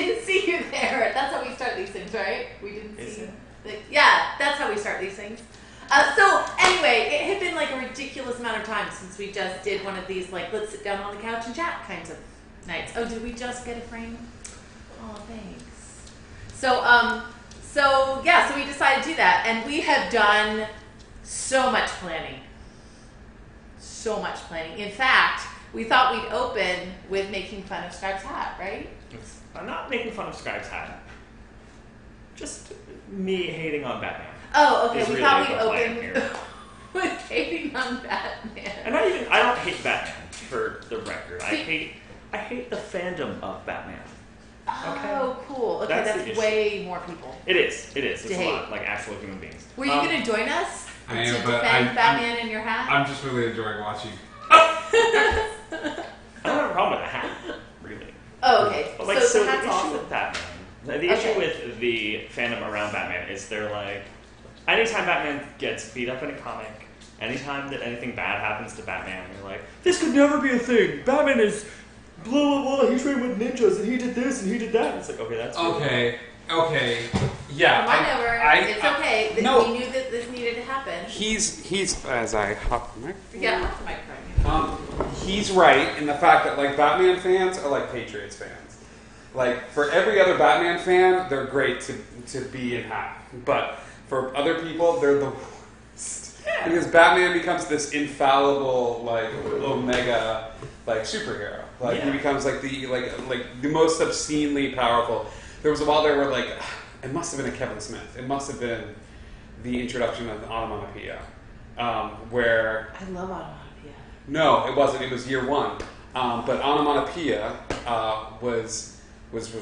didn't see you there. That's how we start these things, right? We didn't see you. Yeah, that's how we start these things. So anyway, it had been like a ridiculous amount of time since we just did one of these like let's sit down on the couch and chat kinds of nights. Oh, did we just get a frame? Oh, thanks. So so we decided to do that, and we have done so much planning. So much planning. In fact, we thought we'd open with making fun of Scribe's hat, right? I'm not making fun of Scribe's hat. Just me hating on Batman. Oh, okay. We really thought we'd open with hating on Batman. And I don't hate Batman, for the record. I hate the fandom of Batman. Okay? Oh, cool. Okay, that's way more people. It is. It's a lot, like actual human beings. Were you going to join us I to am, but defend Batman in your hat? I'm just really enjoying watching. I don't have a problem with the hat, really. Oh, okay. But like, so the that's issue awesome. with Batman, the issue with the fandom around Batman is they're like, anytime Batman gets beat up in a comic, anytime that anything bad happens to Batman, you're like, this could never be a thing. Batman is blah, blah, blah. He trained with ninjas, and he did this, and he did that. It's like, okay, that's Okay. Yeah. Come on over. It's okay. No. We knew that this needed to happen. He's as I hop the mic. Yeah, hop the mic right. He's right in the fact that like Batman fans are like Patriots fans. Like for every other Batman fan, they're great to be in hat, but for other people, they're the worst. Because Batman becomes this infallible like omega like superhero. Like he becomes like the most obscenely powerful. There was a while there where like it must have been a Kevin Smith. It must have been the introduction of the onomatopoeia, where I love onomatopoeia. no, it wasn't. It was year one. But onomatopoeia was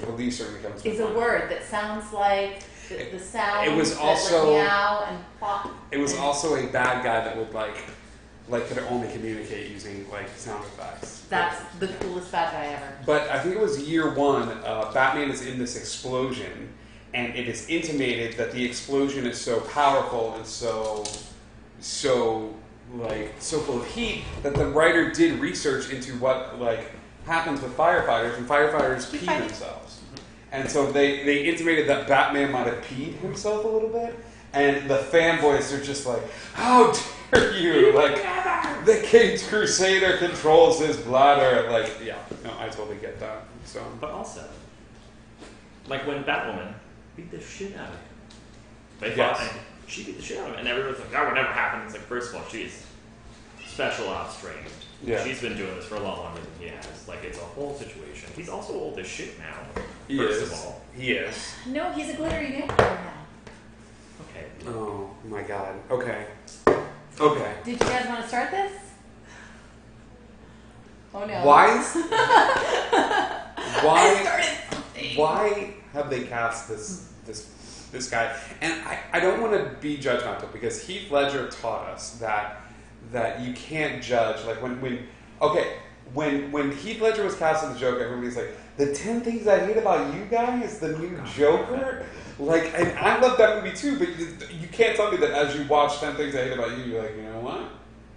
released during the Kevin Smith. It's a word that sounds like the sound. It was that, also like, meow and pop. It was also a bad guy that would like could only communicate using like sound effects. That's the coolest bad guy ever. But I think it was year one. Batman is in this explosion, and it is intimated that the explosion is so powerful and so full of heat that the writer did research into what like happens with firefighters, and firefighters pee themselves. And so they intimated that Batman might have peed himself a little bit, and the fanboys are just like, how dare you? Like, the Caped Crusader controls his bladder. Like, yeah, no, I totally get that. So, But also, like when Batwoman beat the shit out of him. They thought she beat the shit out of him, and everyone's like, that would never happen. It's like, first of all, she's special ops trained. yeah. She's been doing this for a lot longer than he has. Like, it's a whole situation. He's also old as shit now. He first is. of all. He is. No, he's a glittery unicorn now. Okay. Oh my god. Okay. Okay. Did you guys want to start this? Oh no. Why I started something. why have they cast this guy? And I don't want to be judgmental because Heath Ledger taught us that you can't judge like when Heath Ledger was cast as the Joker, everybody's like, the 10 Things I Hate About You guy is the new Joker? Like, and I love that movie too, but you can't tell me that as you watch 10 Things I Hate About You, you're like, you know what?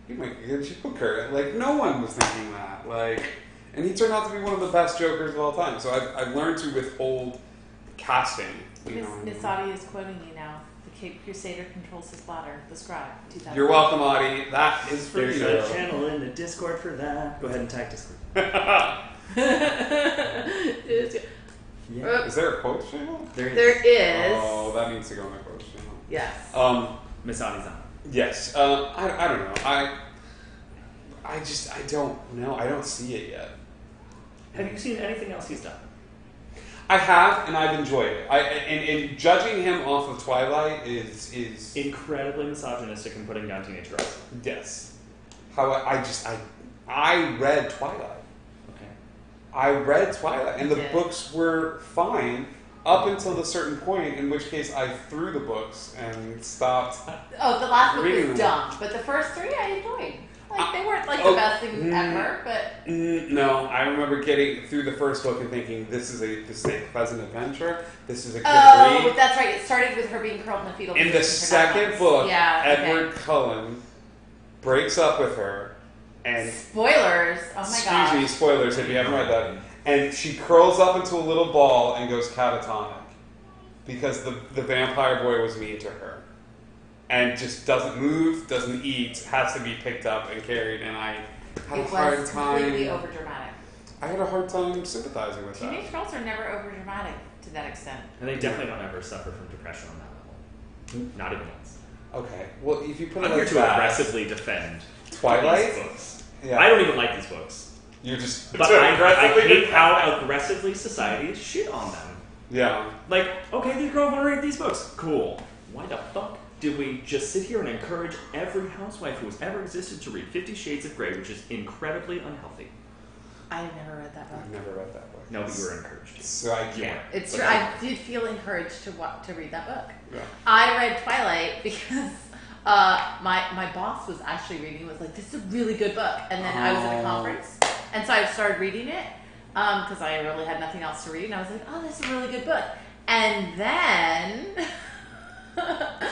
You might be a good Joker. Like, no one was thinking that. Like, and he turned out to be one of the best Jokers of all time. So I've learned to withhold casting. Miss Audie is quoting you now. The Cape Crusader controls his bladder. The Scribe. 2000. You're welcome, Audie. That is for There's you. a channel in the Discord for that. Go ahead and tag Discord. Yeah. Is there a quote channel? There is. Oh, that needs to go on the quote channel. Yes. Miss Audie's on. Yes. I don't know. I don't know. I don't see it yet. Have you seen anything else he's done? I have, and I've enjoyed it. And judging him off of Twilight is Incredibly misogynistic and putting down teenage girls. yes. How I read Twilight. Okay. I read Twilight, and the Yeah. books were fine up until a certain point, in which case I threw the books and stopped. Oh, the last book reading was them. dumb, but the first three I enjoyed. Like they weren't like the best things ever, but No, I remember getting through the first book and thinking, this is a pleasant adventure. This is a good oh, read. that's right. It started with her being curled in the fetal In the position for 9 second months. book, yeah, Edward Cullen breaks up with her And spoilers. Oh my excuse god. me, spoilers if you haven't read that. And she curls up into a little ball and goes catatonic because the vampire boy was mean to her. And just doesn't move, doesn't eat, has to be picked up and carried. And I had a hard time. Completely overdramatic. I had a hard time sympathizing with that. Teenage girls are never overdramatic to that extent. And they definitely don't ever suffer from depression on that level. Not even once. Okay. Well, if you put it I'm like here to that, aggressively defend Twilight? these books. Yeah. I don't even like these books. You're just But I aggressively hate how aggressively society is shit on them. Yeah. Like, okay, these girls want to read these books. Cool. Why the fuck do we just sit here and encourage every housewife who has ever existed to read 50 Shades of Grey, which is incredibly unhealthy? I never read that book. I've never read that book. No, but you were encouraged to. So I Yeah. can't. It's But true. I did feel encouraged to read that book. Yeah. I read Twilight because my boss was actually reading. Was like, this is a really good book. And then I was at a conference, and so I started reading it because I really had nothing else to read. And I was like, oh, this is a really good book. And then.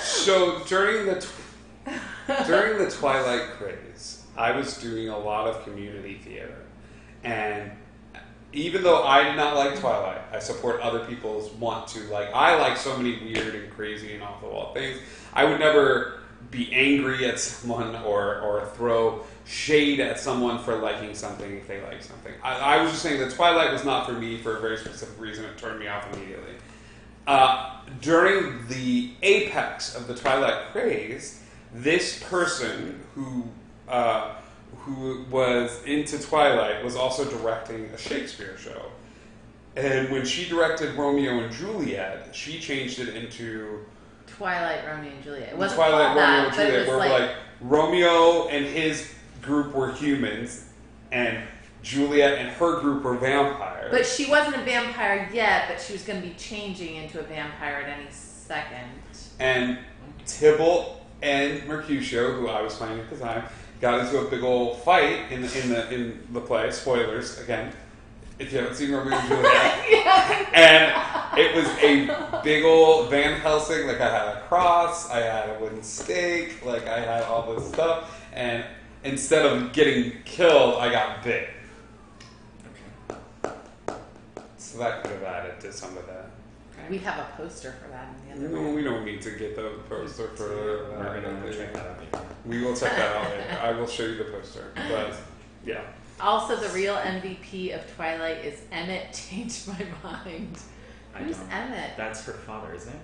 So during the Twilight craze, I was doing a lot of community theater, and even though I did not like Twilight, I support other people's want to like. I like so many weird and crazy and off the wall things. I would never be angry at someone or throw shade at someone for liking something if they like something. I was just saying that Twilight was not for me for a very specific reason. It turned me off immediately. During the apex of the Twilight craze, this person who was into Twilight was also directing a Shakespeare show. And when she directed Romeo and Juliet, she changed it into Twilight, Romeo and Juliet. It wasn't Twilight, called Romeo that, and but it Juliet, was where like Romeo and his group were humans, and Juliet and her group were vampires. But she wasn't a vampire yet, but she was going to be changing into a vampire at any second. And Tybalt and Mercutio, who I was playing at the time, got into a big old fight in the play. Spoilers again, if you haven't seen Romeo and Juliet. Yeah. And it was a big old Van Helsing. Like I had a cross, I had a wooden stake, like I had all this stuff, and instead of getting killed, I got bit. So that could have added to some of that. We have a poster for that in the other No, room. we don't need to get the poster for We're gonna check that out later. We will check that out later. I will show you the poster. But yeah. Also, the real MVP of Twilight is Emmett changed my mind. Who's Emmett? That's her father, isn't it?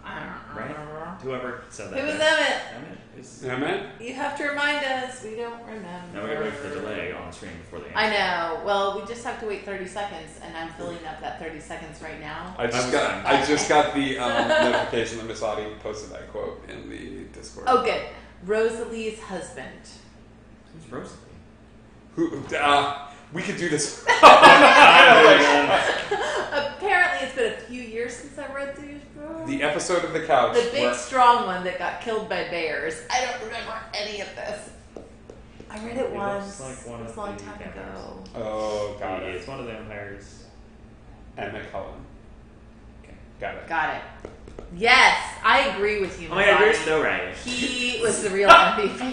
I don't Right? remember. Whoever said that. Who was there. Emmett? Emmett is. Amen? You have to remind us. We don't remember. Now we gotta wait for the delay on screen before the I answer. know. Well, we just have to wait 30 seconds, and I'm filling up that 30 seconds right now. I just got the notification that Miss Audie posted that quote in the Discord. Oh, good. Rosalie's husband. Who's Rosalie? Who? We could do this. Apparently, it's been a few years since I read these books. The episode of the couch. The big, where- strong one that got killed by bears. I don't remember any of this. I read it He once. looks like one it was of a long the time vampires. ago. Oh, got it. It's one of the vampires. Emmett Cullen. Okay. Got it. Got it. Yes, I agree with you. Oh my god, you're Mazzotti. so right. He was the real MVP.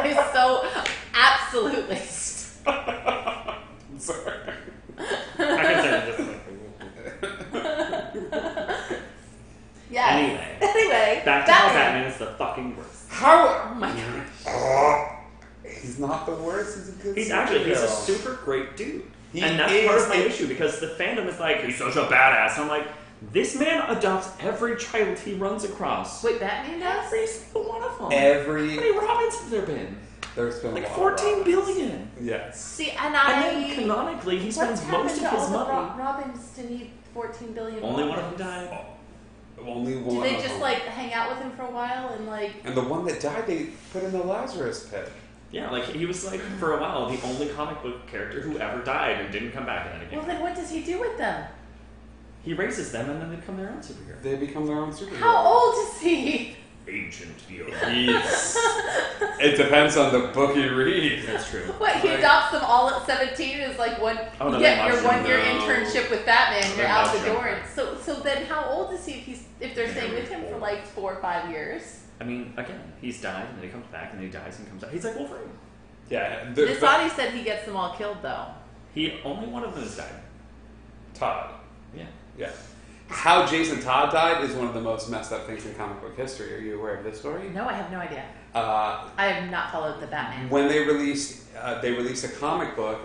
He's so absolutely. I'm sorry. I can say this like. Yes. Anyway. Anyway. Back to how Batman is the fucking worst. How? Oh my gosh. He's not the worst. He's a good. He's a superhero. super great dude. He And that's is part of my a- issue because the fandom is like, he's such a badass. I'm like, this man adopts every child he runs across. Wait, Batman does? Every single one of them. How Every. many Robins have there been? There's been Like a lot 14 of billion. Yes. See, and And then canonically, he spends what's most of happened to his all the money. Robins to need 14 billion. Only one of Robins? them died. Only one. Did they of just them. like hang out with him for a while and like? And the one that died, they put in the Lazarus pit. Yeah, like he was like for a while the only comic book character who ever died and didn't come back in any Well, game. then what does he do with them? He raises them and then they become their own superhero. They become their own superhero. How old is he? Agent Yoda. It depends on the book you read. That's true. What, he Right. adopts them all at 17 is like one, Oh, no, you get they your watch 1 year them, no. internship with Batman, They you're out watch the them. door. So then how old is he if they're staying with him for like 4 or 5 years? I mean, again, he's died and then he comes back and then he dies and comes back. He's like Wolverine. Yeah. Miss Audie said he gets them all killed, though. Only one of them has died. Todd. Yeah. Yeah. How Jason Todd died is one of the most messed up things in comic book history. Are you aware of this story? No, I have no idea. I have not followed the Batman. When they released a comic book,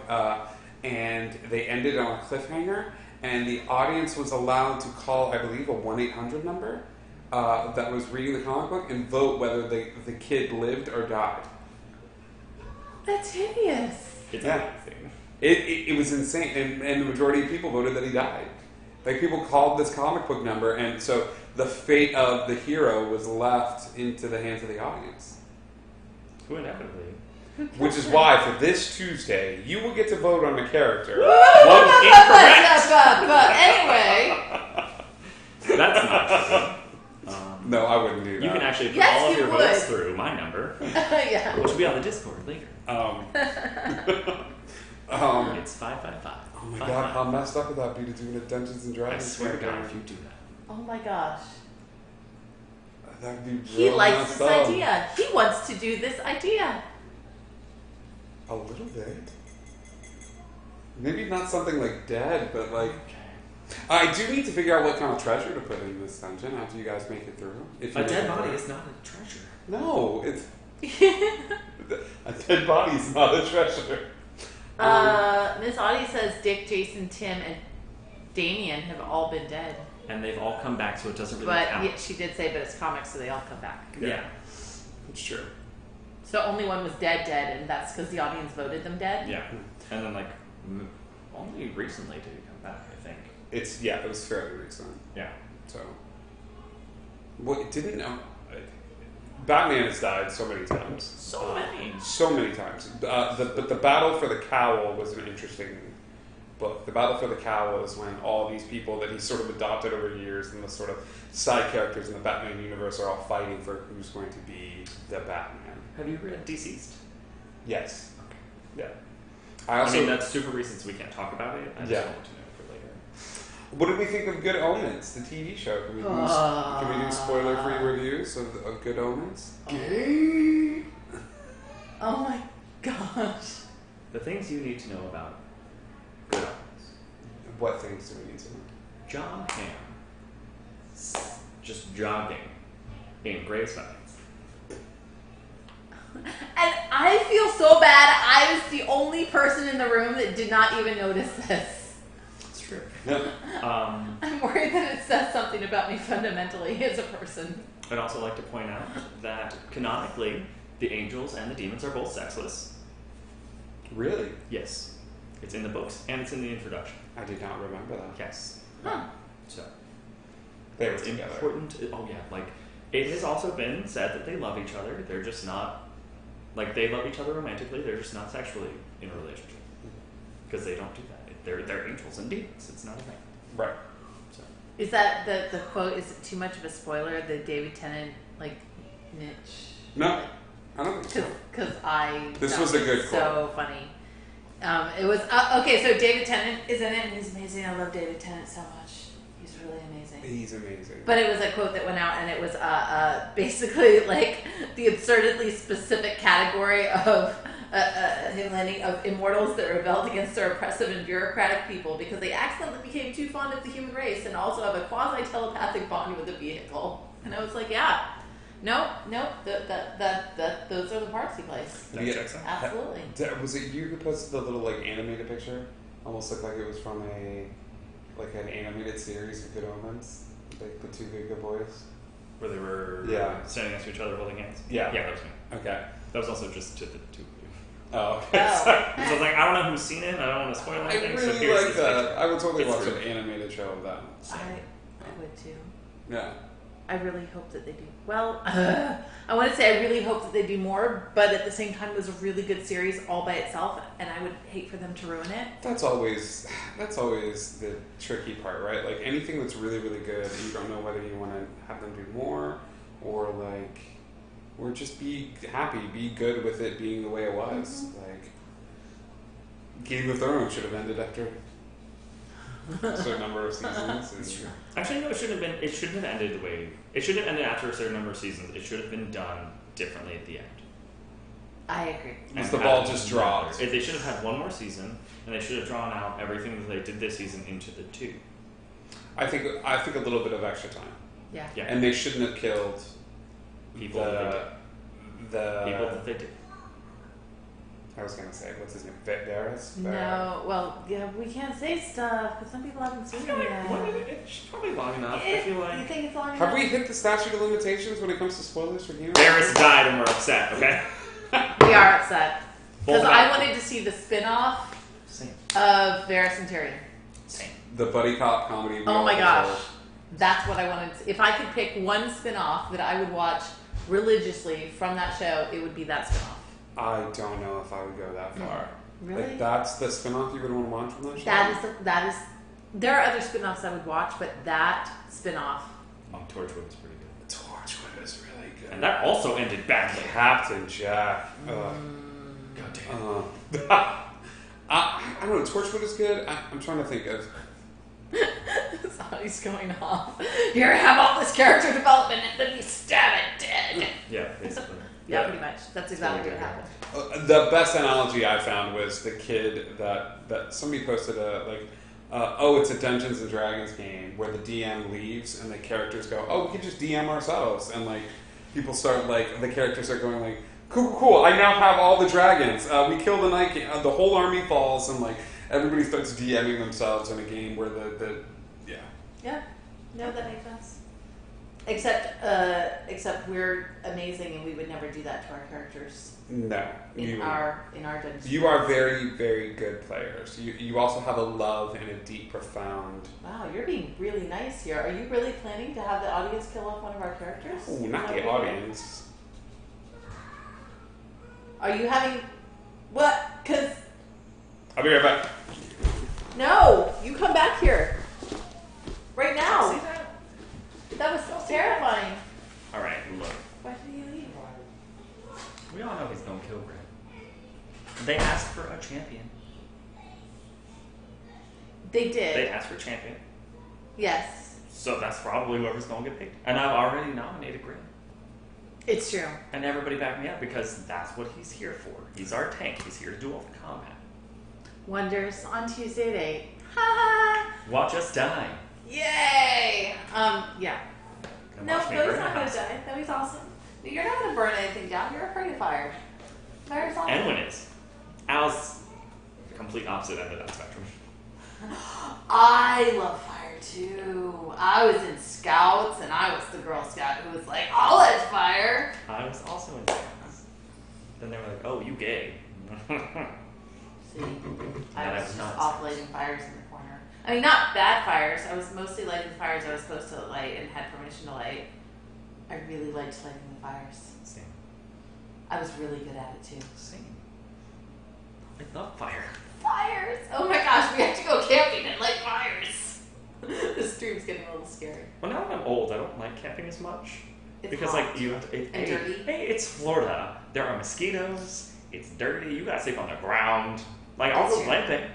and they ended on a cliffhanger, and the audience was allowed to call, I believe, a 1-800 number that was reading the comic book and vote whether the kid lived or died. That's hideous. It's Yeah. amazing. It was insane, and the majority of people voted that he died. Like, people called this comic book number, and so the fate of the hero was left into the hands of the audience. Who inevitably. Which is why, for this Tuesday, you will get to vote on a character. One incorrect! Anyway. That's not true. No, I wouldn't do that. You can actually put Yes, all of you your would. votes through my number, Yeah. which will be on the Discord later. It's 555. Oh my god, how messed up would that be to do in a Dungeons and I Dragons? swear to God, game? if you do that. Oh my gosh. That'd be He real likes messed this up. idea. He wants to do this idea. A little bit. Maybe not something like dead, but like. I do need to figure out what kind of treasure to put in this dungeon after you guys make it through. If you A dead make it body through. is not a treasure. No, it's. A dead body is not a treasure. Miss Audie says Dick, Jason, Tim, and Damien have all been dead. And they've all come back, so it doesn't really But count. she did say, but it's comics, so they all come back. Yeah. It's true. So only one was dead, and that's because the audience voted them dead? Yeah. And then, only recently did he come back, I think. It was fairly recent. Yeah. So. Well, it didn't. Batman has died so many times. So many. So many times. But the Battle for the Cowl was an interesting book. The Battle for the Cowl is when all these people that he sort of adopted over years and the sort of side characters in the Batman universe are all fighting for who's going to be the Batman. Have you read Deceased? Yes. Okay. Yeah. I mean, that's super recent, so we can't talk about it. I just Yeah. want to know for later. What did we think of Good Omens, the TV show? Can we do spoiler-free reviews of Good Omens? Oh my gosh. The things you need to know about Good Omens. What things do we need to know? John Hamm, just jogging in gravestones. And I feel so bad. I was the only person in the room that did not even notice this. It's true. Yep. I'm worried that it says something about me fundamentally as a person. I'd also like to point out that canonically, the angels and the demons are both sexless. Really? Yes. It's in the books and it's in the introduction. I did not remember that. Yes. Huh. So They were it's together. important. Oh yeah, it has also been said that they love each other. They're just not they love each other romantically. They're just not sexually in a relationship because they don't do that. They're angels and demons. It's not a thing. Right. So Is that the quote? Is it too much of a spoiler? The David Tennant niche? No, I don't think so. Because This thought was a it good so funny. It was okay. So David Tennant is in it, and he's amazing. I love David Tennant so much. He's really amazing. He's amazing. But it was a quote that went out, and it was basically the absurdly specific category of him landing of immortals that rebelled against their oppressive and bureaucratic people because they accidentally became too fond of the human race and also have a quasi-telepathic bond with a vehicle. And I was like, yeah. Nope, those are the parts he plays. that checks out. Absolutely. Was it you who posted the little animated picture? Almost looked like it was from an animated series of Good Omens, like the two good boys. Where they were standing next to each other holding hands. Yeah. Yeah, that was me. Okay. That was also just to the two of you. Oh. Okay. Oh. So I was like, I don't know who's seen it. I don't want to spoil I anything. so really here's like this that. picture. I would totally It's watch true. an animated show of that. I would too. Yeah. I really hope that they do. Well, I want to say I really hope that they do more, but at the same time, it was a really good series all by itself, and I would hate for them to ruin it. That's always the tricky part, right? Like anything that's really, really good, you don't know whether you want to have them do more or just be happy, be good with it being the way it was. Mm-hmm. Like Game of Thrones should have ended after a certain number of seasons. That's true. Actually, no, it shouldn't have been. It shouldn't have ended the way. It shouldn't have ended after a certain number of seasons. It should have been done differently at the end. I agree. Was the ball just dropped? They should have had one more season, and they should have drawn out everything that they did this season into the 2. I think a little bit of extra time. Yeah. And they shouldn't have killed people people that they did. I was gonna say, what's his name? Varys? No, well, yeah, we can't say stuff because some people haven't seen it yet. It's probably long enough. I feel like. You think it's long enough? Have we hit the statute of limitations when it comes to spoilers for Game of Varys died and we're upset, okay? We are upset. Because Both I out. wanted to see the spin-off Same. of Varys and Tyrion. Same. the buddy cop comedy? we Oh all my gosh. deserve? That's what I wanted to, if I could pick one spin-off that I would watch religiously from that show, it would be that spin-off. I don't know if I would go that far. Really? Like, that's the spin-off you would want to watch from that show? That is, there are other spin-offs I would watch, but that spin-off. Torchwood was pretty good. Torchwood is really good. And that also ended badly. Captain Jack. God damn. I don't know. Torchwood is good. I'm trying to think of. Somebody's going off. Here, have all this character development, and then you stab it dead. Yeah, basically. Yeah, pretty much. That's exactly what happened. The best analogy I found was the kid that somebody posted it's a Dungeons and Dragons game where the DM leaves and the characters go, oh, we could just DM ourselves, and like people start the characters are going like, cool, I now have all the dragons. We kill the Night King, the whole army falls, and like everybody starts DMing themselves in a game where Yeah. No, that makes sense. Except we're amazing and we would never do that to our characters no, in our Dungeons. you are very, very good players. You also have a love and a deep, profound. Wow, you're being really nice here. Are you really planning to have the audience kill off one of our characters? Oh, not the audience. Are you having what? Because I'll be right back. no, you come back here right now. See that? That was so terrifying. Alright, look. Why did you leave? We all know he's gonna kill Greg. They asked for a champion. They did. They asked for a champion. Yes, So that's probably whoever's gonna get picked. And I've already nominated Greg. it's true. And everybody back me up because that's what he's here for. He's our tank. He's here to do all the combat. Wonders on Tuesday at 8. Ha ha! Watch us die. Yay! Yeah. And No, watch me Billy's burn not a gonna house. die. Billy's awesome. You're not gonna burn anything down. You're afraid of fire. Fire's awesome. Edwin is. Al's the complete opposite end of that spectrum. I love fire too. I was in Scouts and I was the Girl Scout who was like, I'll let fire. I was also in Scouts. Then they were like, oh, you gay. See, And I I was was just not. off lighting fires in the corner. I mean, not bad fires. I was mostly lighting the fires I was supposed to light and had permission to light. I really liked lighting the fires. Same. I was really good at it too. Same. I love fire. Fires! Oh my gosh, we have to go camping and light fires. This stream's getting a little scary. Well, now that I'm old, I don't like camping as much. It's Because, hot. you have to. And dirty. Hey, it's Florida. There are mosquitoes. It's dirty. You gotta sleep on the ground. Like, I'll That's go true. glamping.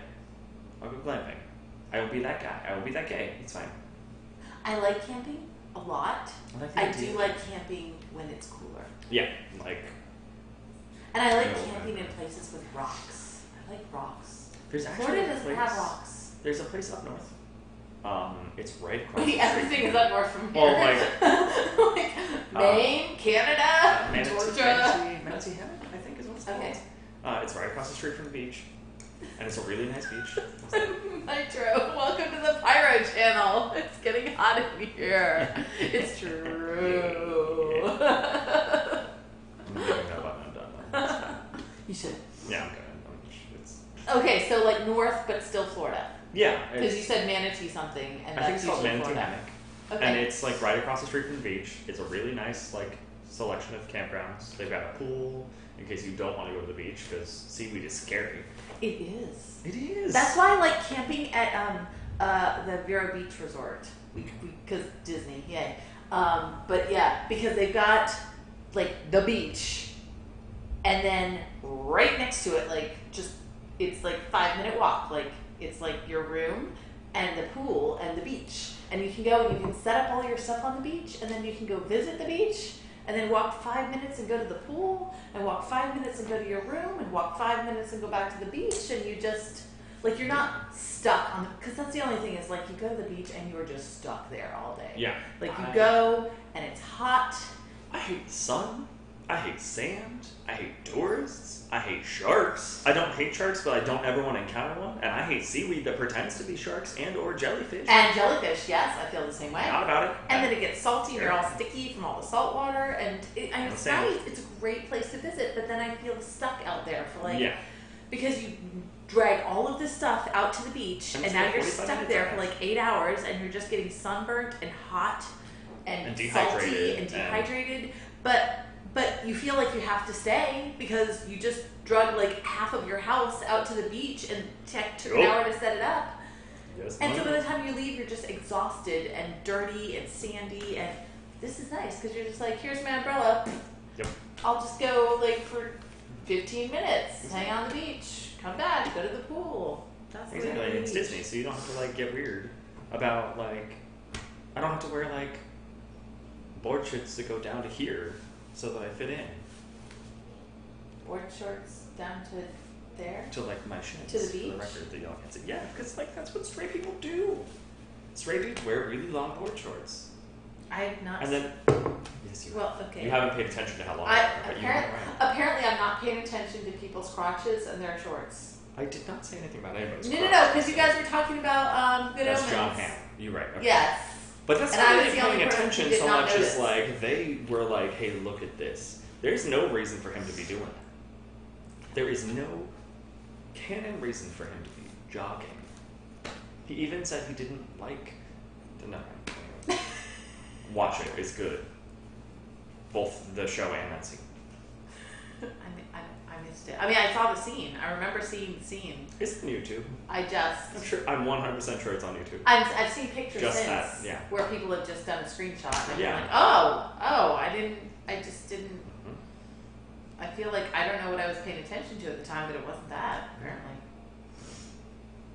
I'll go glamping. I will be that guy. I will be that gay. It's fine. I like camping a lot. I like the I idea. do like camping when it's cooler. Yeah, like, And I like No, camping no. in places with rocks. I like rocks. there's actually Florida a doesn't place. have rocks. There's a place up north. It's right across the Wait, street everything from is me. up north from here. Well, like, like Maine, Canada, Manatee, Georgia. Manatee Hammock, I think is what it's called. Okay. It's right across the street from the beach. And it's a really nice beach. Nitro, welcome to the Pyro channel. It's getting hot in here. It's true. I'm leaving that button undone. though. It's fine. You should. Yeah, I'm good. It's, Okay, so like north, but still Florida. yeah, Because you it's, said Manatee something, and I think that's it's called usually Manatee Florida. Hammock. Okay. And it's like right across the street from the beach. It's a really nice like selection of campgrounds. They've got a pool in case you don't want to go to the beach because seaweed is scary. It is. It is. That's why I like camping at the Vero Beach Resort. Because Disney, yay. But yeah, because they've got like the beach, and then right next to it, like just it's like 5-minute walk. Like it's like your room and the pool and the beach, and you can go and you can set up all your stuff on the beach, and then you can go visit the beach, and then walk 5 minutes and go to the pool, and walk 5 minutes and go to your room, and walk 5 minutes and go back to the beach, and you just, like, you're not stuck on the, because that's the only thing is, like, you go to the beach and you are just stuck there all day. Yeah. Like, you go, and it's hot. I hate the sun. I hate sand. I hate tourists. I hate sharks. I don't hate sharks, but I don't ever want to encounter one. And I hate seaweed that pretends to be sharks and or jellyfish. And jellyfish, yes, I feel the same way. Not about it. And then it gets salty, and you're all sticky from all the salt water, and it's Same. nice. It's a great place to visit, but then I feel stuck out there for like, Yeah. because you drag all of this stuff out to the beach, and now you're stuck there for like 8 hours, and you're just getting sunburnt and hot and salty dehydrated and dehydrated. But you feel like you have to stay because you just drug like half of your house out to the beach and took an hour to set it up. Yes, And so by the time you leave, you're just exhausted and dirty and sandy. And this is nice because you're just like, here's my umbrella. Yep. I'll just go like for 15 minutes, hang on the beach, come back, go to the pool. That's the way Exactly. to It's the Disney, so you don't have to like get weird about like. I don't have to wear like board shorts that go down to here so that I fit in. Board shorts down to there. To like my shins. To the For beach? the record that y'all can see. Yeah, because like that's what straight people do. Straight people wear really long board shorts. I've not. And then yes, you. Well, okay. You haven't paid attention to how long. They are, but you are right. Apparently, I'm not paying attention to people's crotches and their shorts. I did not say anything about anybody's. No, because you guys were talking about Good That's Omens. John Hamm. You're right. Okay. Yes. But that's And not I was really the only paying person who attention did so not much as notice. like they were like, hey, look at this. There's no reason for him to be doing that. There is no canon reason for him to be jogging. He even said he didn't like the Watch it, it's good. Both the show and that scene. I missed it. I mean, I saw the scene. I remember seeing the scene. It's on YouTube. I'm I'm 100% sure it's on YouTube. I've seen pictures Just since that, yeah. where people have just done a screenshot. And I've been Yeah. like, I just didn't. Mhm. I feel like I don't know what I was paying attention to at the time, but it wasn't that, apparently.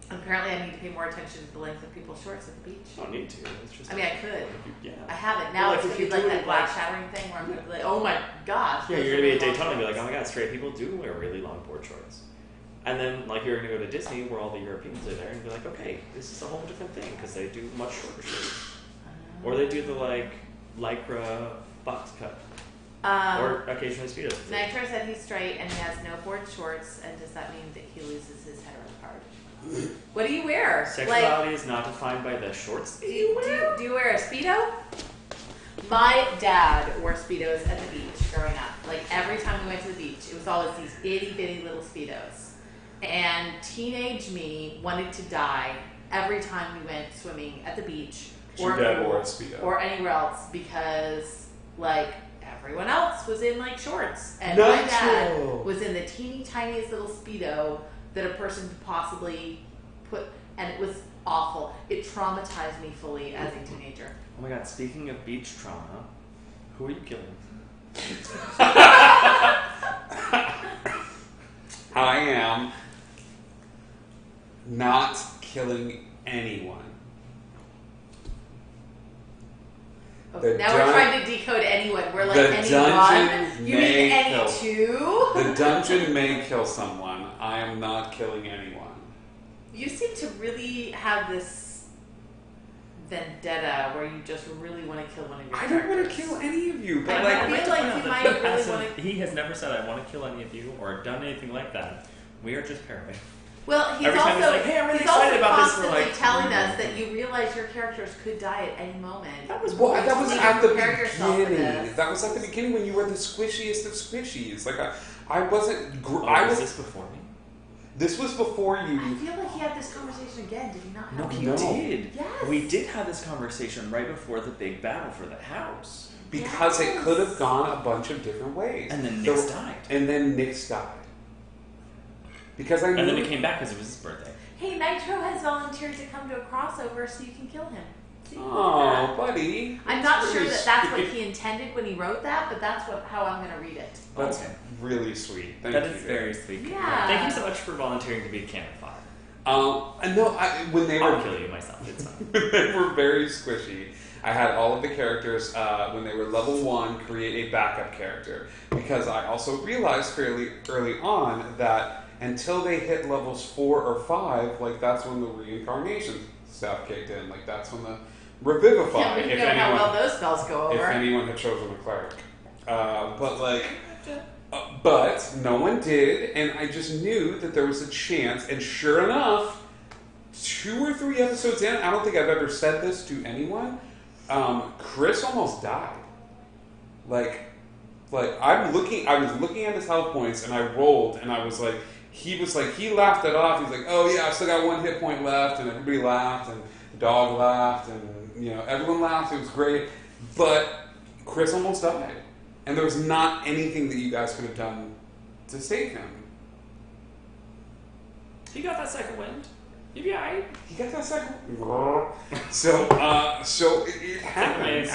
Apparently, I need to pay more attention to the length of people's shorts at the beach. You don't need to. It's just. I mean, I could. Yeah. I haven't. Now Well, it's like, going to if be you like do that it, glass like- shattering thing where I'm going to be like, oh my gosh. Yeah, those you're are gonna be really at long Daytona and be shorts. like, oh my god, straight people do wear really long board shorts. And then, like, you're gonna go to Disney where all the Europeans are there and be like, okay, this is a whole different thing because they do much shorter shorts. Or they do the, like, lycra box cut. Or occasionally Speedos. Nitro said he's straight and he has no board shorts, and does that mean that he loses his hetero card? What do you wear? Sexuality is not defined by the shorts that Do you you wear a Speedo? My dad wore Speedos at the beach growing up. Like every time we went to the beach, it was always these itty bitty little Speedos. And teenage me wanted to die every time we went swimming at the beach Your dad wore a Speedo. or anywhere else because like everyone else was in like shorts. And Not my dad true. was in the teeny tiniest little Speedo that a person could possibly put, and it was awful. It traumatized me fully as a teenager. Oh my god, speaking of beach trauma, who are you killing? I am not killing anyone. Okay, The now we're dun- trying to decode anyone. We're like the dungeon anyone. You may mean any kill. two? The dungeon may kill someone. I am not killing anyone. You seem to really have this vendetta where you just really want to kill one of your I don't want to characters. kill any of you, but I like, feel like you might really want to. He has never said I want to kill any of you or done anything like that. We are just paranoid. Well, he's Every time also he's like, "Hey, I'm really he's excited also about this," we're constantly like, telling us that you realize your characters could die at any moment. That was well, that was You at the prepare yourself for beginning. this. That was at the beginning when you were the squishiest of squishies. Like I wasn't. Oh, I was was. this before me? This was before I you. feel like he had this conversation again. Did he not? No, have he it? did. Yes. We did have this conversation right before the big battle for the house. Because it Yes. could have gone a bunch of different ways. And then There Nyx were- died. And then Nyx died. Because I knew. And then it came back because it was his birthday. Hey, Nitro has volunteered to come to a crossover so you can kill him. So you can do Oh, that. buddy. I'm not That's sure really that that's what sweet. he intended when he wrote that, but that's how I'm going to read it. That's Okay. really sweet. Thank That you. is very sweet. Yeah. Thank you so much for volunteering to be cannon fodder. No, when they I'll were kill you myself. It's fine. they were very squishy. I had all of the characters, when they were level 1, create a backup character. Because I also realized fairly early on that until they hit levels 4 or 5, like that's when the reincarnation stuff kicked in. Like that's when the Revivify, Yeah, we know how well those spells go over. if anyone had chosen a cleric. But no one did, and I just knew that there was a chance, and sure enough, 2 or 3 episodes in, I don't think I've ever said this to anyone, Chris almost died. Like I was looking at his health points, and I rolled, and I was like, he laughed it off. He's like, oh yeah, I still got 1 hit point left, and everybody laughed, and the dog laughed, and everyone laughed. It was great, but Chris almost died, and there was not anything that you guys could have done to save him. He got that second wind. You'd be alright. He got that second. So it happens.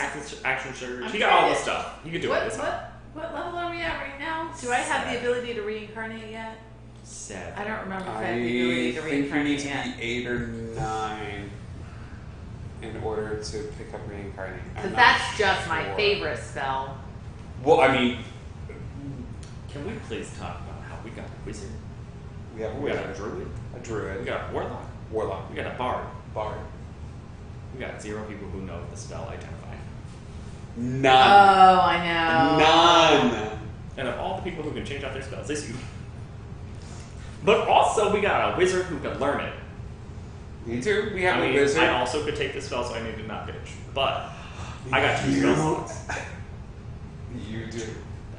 Action surge. He got all the stuff. You could do it. What level are we at right now? Do I have the ability to reincarnate yet? 7. I don't remember if I have the ability to I think you need reincarnate to yet. be 8 or 9 in order to pick up reincarnate. Because that's just my favorite spell. Well, I mean, Can we please talk about how we got a wizard? we have We got a druid. a druid, We got a warlock. warlock, We got a bard. bard. We got 0 people who know the spell identify. None. Oh, I know. None. And of all the people who can change out their spells, it's you. But also, we got a wizard who can learn it. Me too. We have I a mean, wizard. I also could take this spell, so I need to not bitch. But I got 2 spell slots. You do.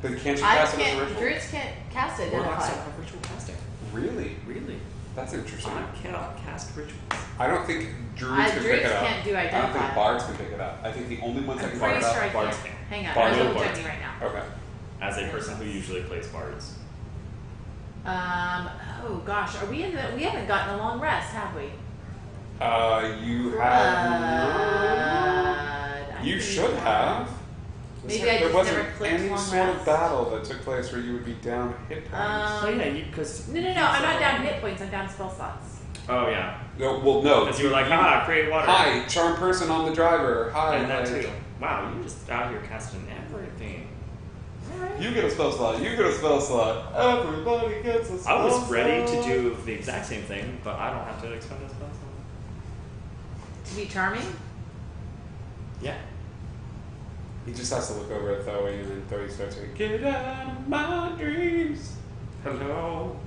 But can't you I cast it as a can't. ritual? Druids can't cast it. Warlocks Identify. don't have ritual casting. Really? Really? That's interesting. I cannot cast rituals. I don't think druids can pick Druids it up. can't do I don't think identify. bards can pick it up. I think the only ones that I'm can pretty pick it sure I up bards can. can. Hang on, Bards I'm will looking at bards. me right now. Okay. As a person who usually plays bards. Oh gosh, are we in the? We haven't gotten a long rest, have we? You have. I You think should we have. Maybe I There just wasn't never clicked any long sort of rest. battle that took place where you would be down hit points. Oh yeah, because No, I'm not down hit points. I'm down spell slots. Oh yeah, No, well, no. because you were like, haha, create water. Hi, charm person on the driver. Hi. And that like, too. Wow, you're just out here casting everything. You get a spell slot. You get a spell slot. Everybody gets a spell I was ready to slot. do the exact same thing, but I don't have to expend a spell slot. To be charming. Yeah. He just has to look over at Thoey, and then Thoey starts saying, "Get out of my dreams." Hello.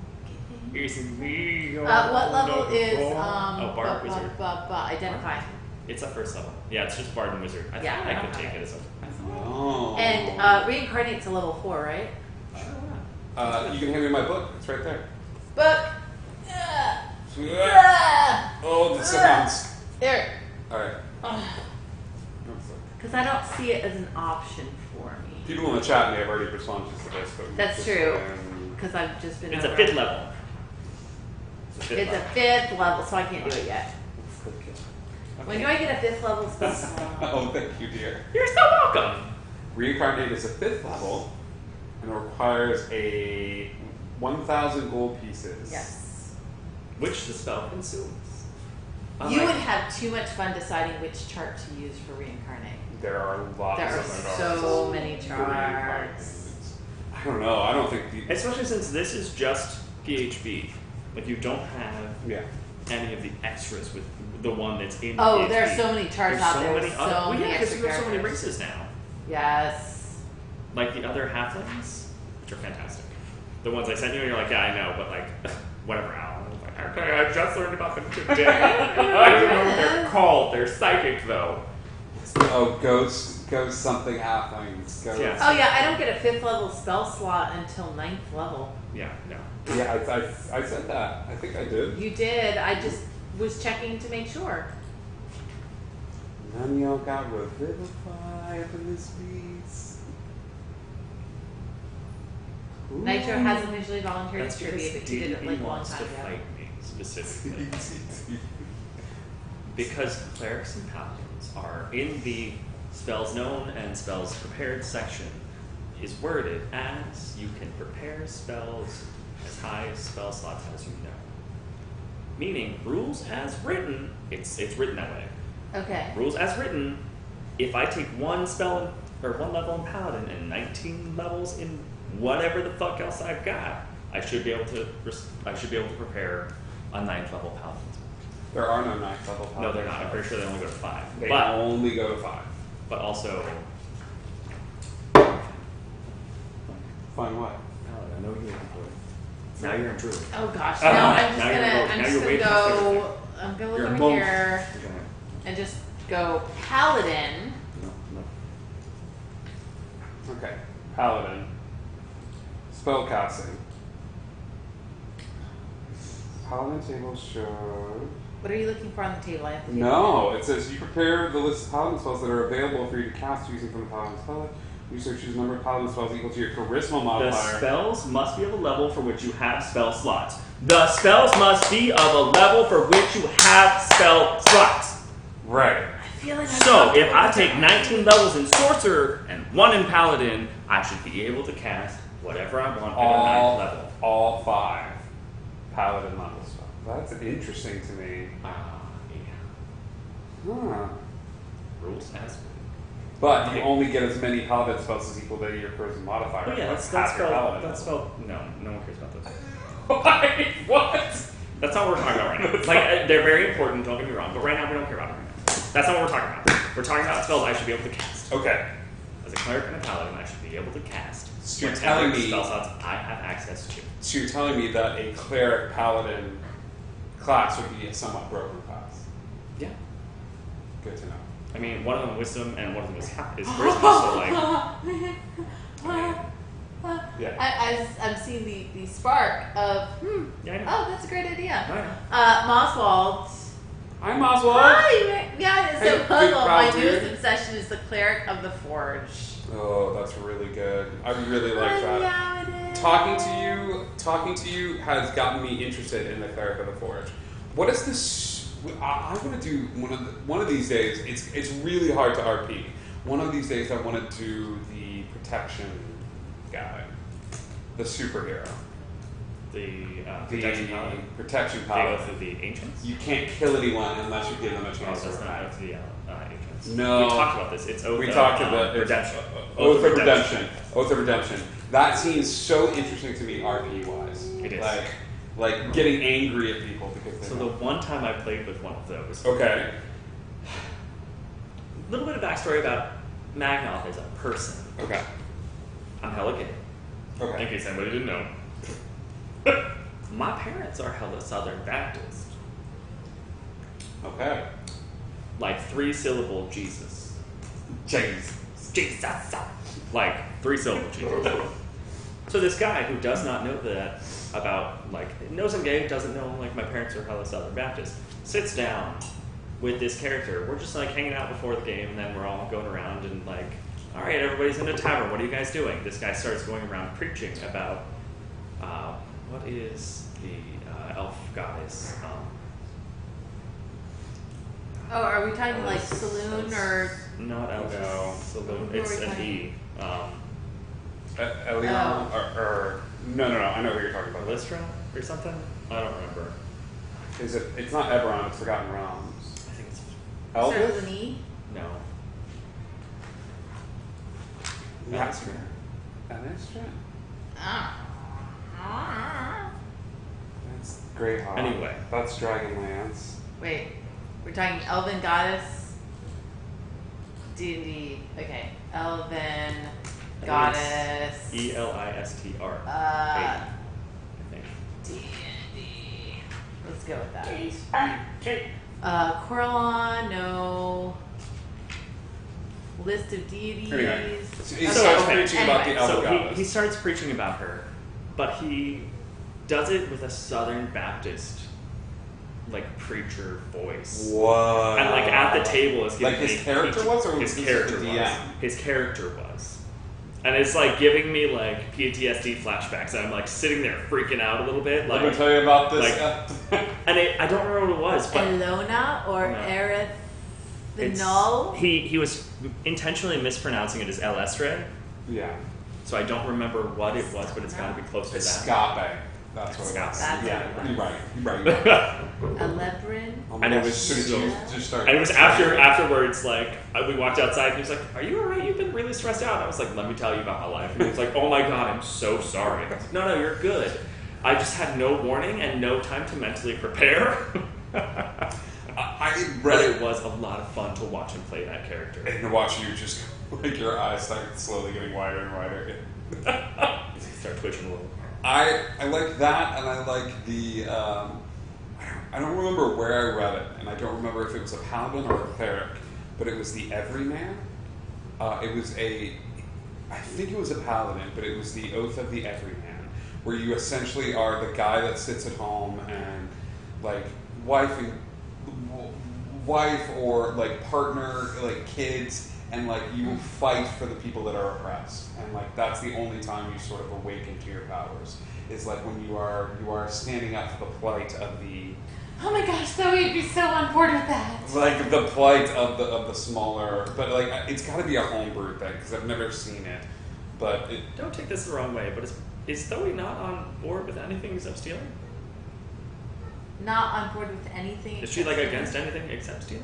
It's me. What level is Bard Wizard. identify? It's a first level. Yeah, it's just Bard and Wizard. I Yeah, thought I I don't could have take it. it as a. No. And reincarnate's a level 4, right? You can hand me my book. It's right there. Book. Oh, the sounds. There. All right. Because I don't see it as an option for me. People in the chat may have already responded to this. But That's just, true. Because I've just been. It's a over- 5th level. It's a 5th It's a level. 5th level, so I can't do it yet. When do I get a 5th level spell slot? Oh, thank you, dear. You're so welcome. Reincarnate is a 5th level and requires a 1,000 gold pieces. Yes. Which the spell consumes. You would have too much fun deciding which chart to use for reincarnate. There are lots There are of so many for charts. reincarnations. I don't know. I don't think the Especially since this is just PHB. Like, you don't have yeah. any of the extras with the one that's in Oh, PHB. there are so many charts There's out so there many with other, so well, many yeah, because extra you have so many characters. races now. Yes. Like the other halflings, which are fantastic. The ones I sent you, and you're like, yeah, I know, but like, whatever, Alan. I was like, okay, I just learned about them today. I don't know what they're called. They're psychic, though. Oh, ghost something halflings. Ghost. Yeah. Oh yeah, I don't get a 5th level spell slot until 9th level. Yeah, no. Yeah, I said that. I think I did. You did. I just was checking to make sure. None of y'all got revivify up in this piece. Ooh. Nitro hasn't officially volunteered That's his tribute, because but he did it DDB like a long wants to time ago. fight me, specifically. Because clerics and paladins are in the spells known and spells prepared section is worded as you can prepare spells as high spell slots as you know. Meaning, rules as written, it's written that way. Okay. Rules as written, if I take one spell or one level in Paladin and 19 levels in whatever the fuck else I've got, I should be able to prepare a 9th level Paladin. There are no 9th level Paladins. No, they're not. I'm pretty sure they only go to 5. They but only go to 5. But also, Find what? Paladin. I know you're looking for it. Now you're in Druid. Oh gosh, now I'm Now just you're gonna way past go. everything. I'm gonna look You're a over monk. here and just go Paladin. No. Okay. Paladin. Spellcasting. Paladin table show. What are you looking for on the table? I have the table. No, it says you prepare the list of Paladin spells that are available for you to cast using from the Paladin spell. You choose a number of Paladin spells equal to your charisma The modifier. spells must be of a level for which you have spell slots. The spells must be of a level for which you have spell slots. Right. I feel like So, if I take 19 levels in Sorcerer and 1 in Paladin, I should be able to cast whatever I want at a 9th level. All 5 Paladin level spells. That's interesting to me. Yeah. Huh. Rules as But you only get as many Paladin spells as equal to your charisma modifier. Oh yeah, that's half your Paladin. no one cares about those. Why? What? That's not what we're talking about right now. Like, they're very important, don't get me wrong, but right now we don't care about them right now. That's not what we're talking about. We're talking about spells I should be able to cast. Okay. As a cleric and a paladin, I should be able to cast So you're whatever telling me- spell slots I have access to. So you're telling me that a cleric paladin class would be a somewhat broken class. Yeah. Good to know. I mean, one of them wisdom and one of them is charisma, so like, Yeah. I'm seeing the spark of yeah, I know. oh, that's a great idea. I know. Moswald. I'm Oswald. Hi. Yeah. Hey, So big puzzle. My proud newest dude. obsession is the cleric of the forge. Oh, that's really good. I really like that. Yeah, it is. Talking to you has gotten me interested in the cleric of the forge. What is this? I'm gonna do one of these days. It's really hard to RP. One of these days, I want to do the protection guy, the superhero, The the protection paladin. protection They go paladin. through the ancients. You can't kill anyone unless you give them a Oh, chance to that's not survive. up to the ancients. No. We talked about this. It's Oath We of talked about Redemption. Oath of Redemption. Oath of Redemption. That seems so interesting to me, RP wise. It is. Like getting angry at people because they So the one time I played with one of those, okay. a little bit of backstory about Magnoth as a person. Okay. I'm hella gay. In Okay. case anybody didn't know. My parents are hella Southern Baptist. Okay. Like 3-syllable Jesus. Jesus. Jesus. Like 3-syllable Jesus. So this guy who does not know that about, like, knows I'm gay, doesn't know, like, my parents are hella Southern Baptist, sits down with this character. We're just, like, hanging out before the game, and then we're all going around and, like, all right, everybody's in a tavern. What are you guys doing? This guy starts going around preaching about what is the elf goddess? Oh, are we talking like saloon or? Not elf. No. Saloon. Who are It's we an talking? E. Elion or no. I know who you're talking about. Lystra or something? I don't remember. Is it? It's not Eberron. It's Forgotten Realms. I think it's Starts Elvis. with an E? no. Elistra. Elistra. That's Greyhawk. Anyway. That's Dragonlance. Wait, we're talking Elven Goddess? D&D. Okay, Elven Goddess. Elistr. Uh, I think. D&D. Let's go with that. Coralon, no. List of deities. Anyway, so he Okay, starts okay, preaching about the anyway. elf So goddess. he starts preaching about her, but he does it with a Southern Baptist, like, preacher voice. What? And, like, at the table is giving Like his me character was, or his was character the was. DM? His character was. And it's like giving me like PTSD flashbacks. And I'm like sitting there freaking out a little bit. Let me Like, tell you about this. and I don't remember what it was, but Elona or No. it's- Erethinol? he was intentionally mispronouncing it as El Estre. yeah. So I don't remember what it was, but it's got to be close to It's that. Scape. That's what it Scouts. was. That's Yeah, what it you're was. right. You're right. A Lebrin. Oh my And it gosh, was so did so- you just start? And it was afterwards, like, we walked outside and he was like, "Are you alright? You've been really stressed out." And I was like, "Let me tell you about my life." And he was like, "Oh my god, I'm so sorry." And I was like, "No, you're good. I just had no warning and no time to mentally prepare." I But read it was a lot of fun to watch him play that character. and to watch you just like your eyes start slowly getting wider and wider. Start twitching a little. I like that, and I like the. I don't remember where I read it, and I don't remember if it was a paladin or a cleric, but it was the Everyman. It was I think it was a paladin, but it was the Oath of the Everyman, where you essentially are the guy that sits at home and like wife or like partner, like kids, and like you fight for the people that are oppressed, and like that's the only time you sort of awaken to your powers is like when you are standing up for the plight of the Oh my gosh, Zoe would be so on board with that. like the plight of the smaller, but like it's got to be a homebrew thing because I've never seen it, but it. Don't take this the wrong way, but is Zoe not on board with anything except stealing? Not on board with anything. Is she like except against stealing? anything except stealing?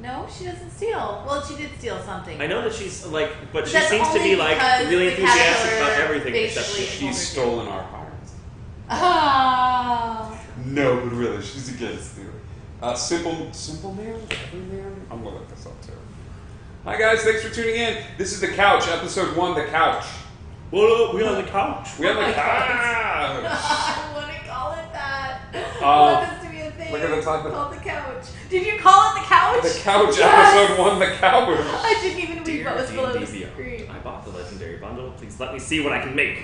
No, she doesn't steal. Well, she did steal something. I know that she's like, but she That's seems to be only like because really the enthusiastic caterpillar about everything except basically stealing. She's stolen our hearts. Oh. No, but really, she's against you. Simple man, Everyman. I'm gonna look this up too. Hi guys, thanks for tuning in. This is The Couch, episode 1, The Couch. What up? We on the couch. We have Oh the my couch. I want to call it that. Oh, I want this to be a thing. look at the top of- Called the couch. Did you call it the couch? The Couch, Yes. episode 1, The Couch. I didn't even read Dear what was below the D&D screen. I bought the legendary bundle. Please let me see what I can make.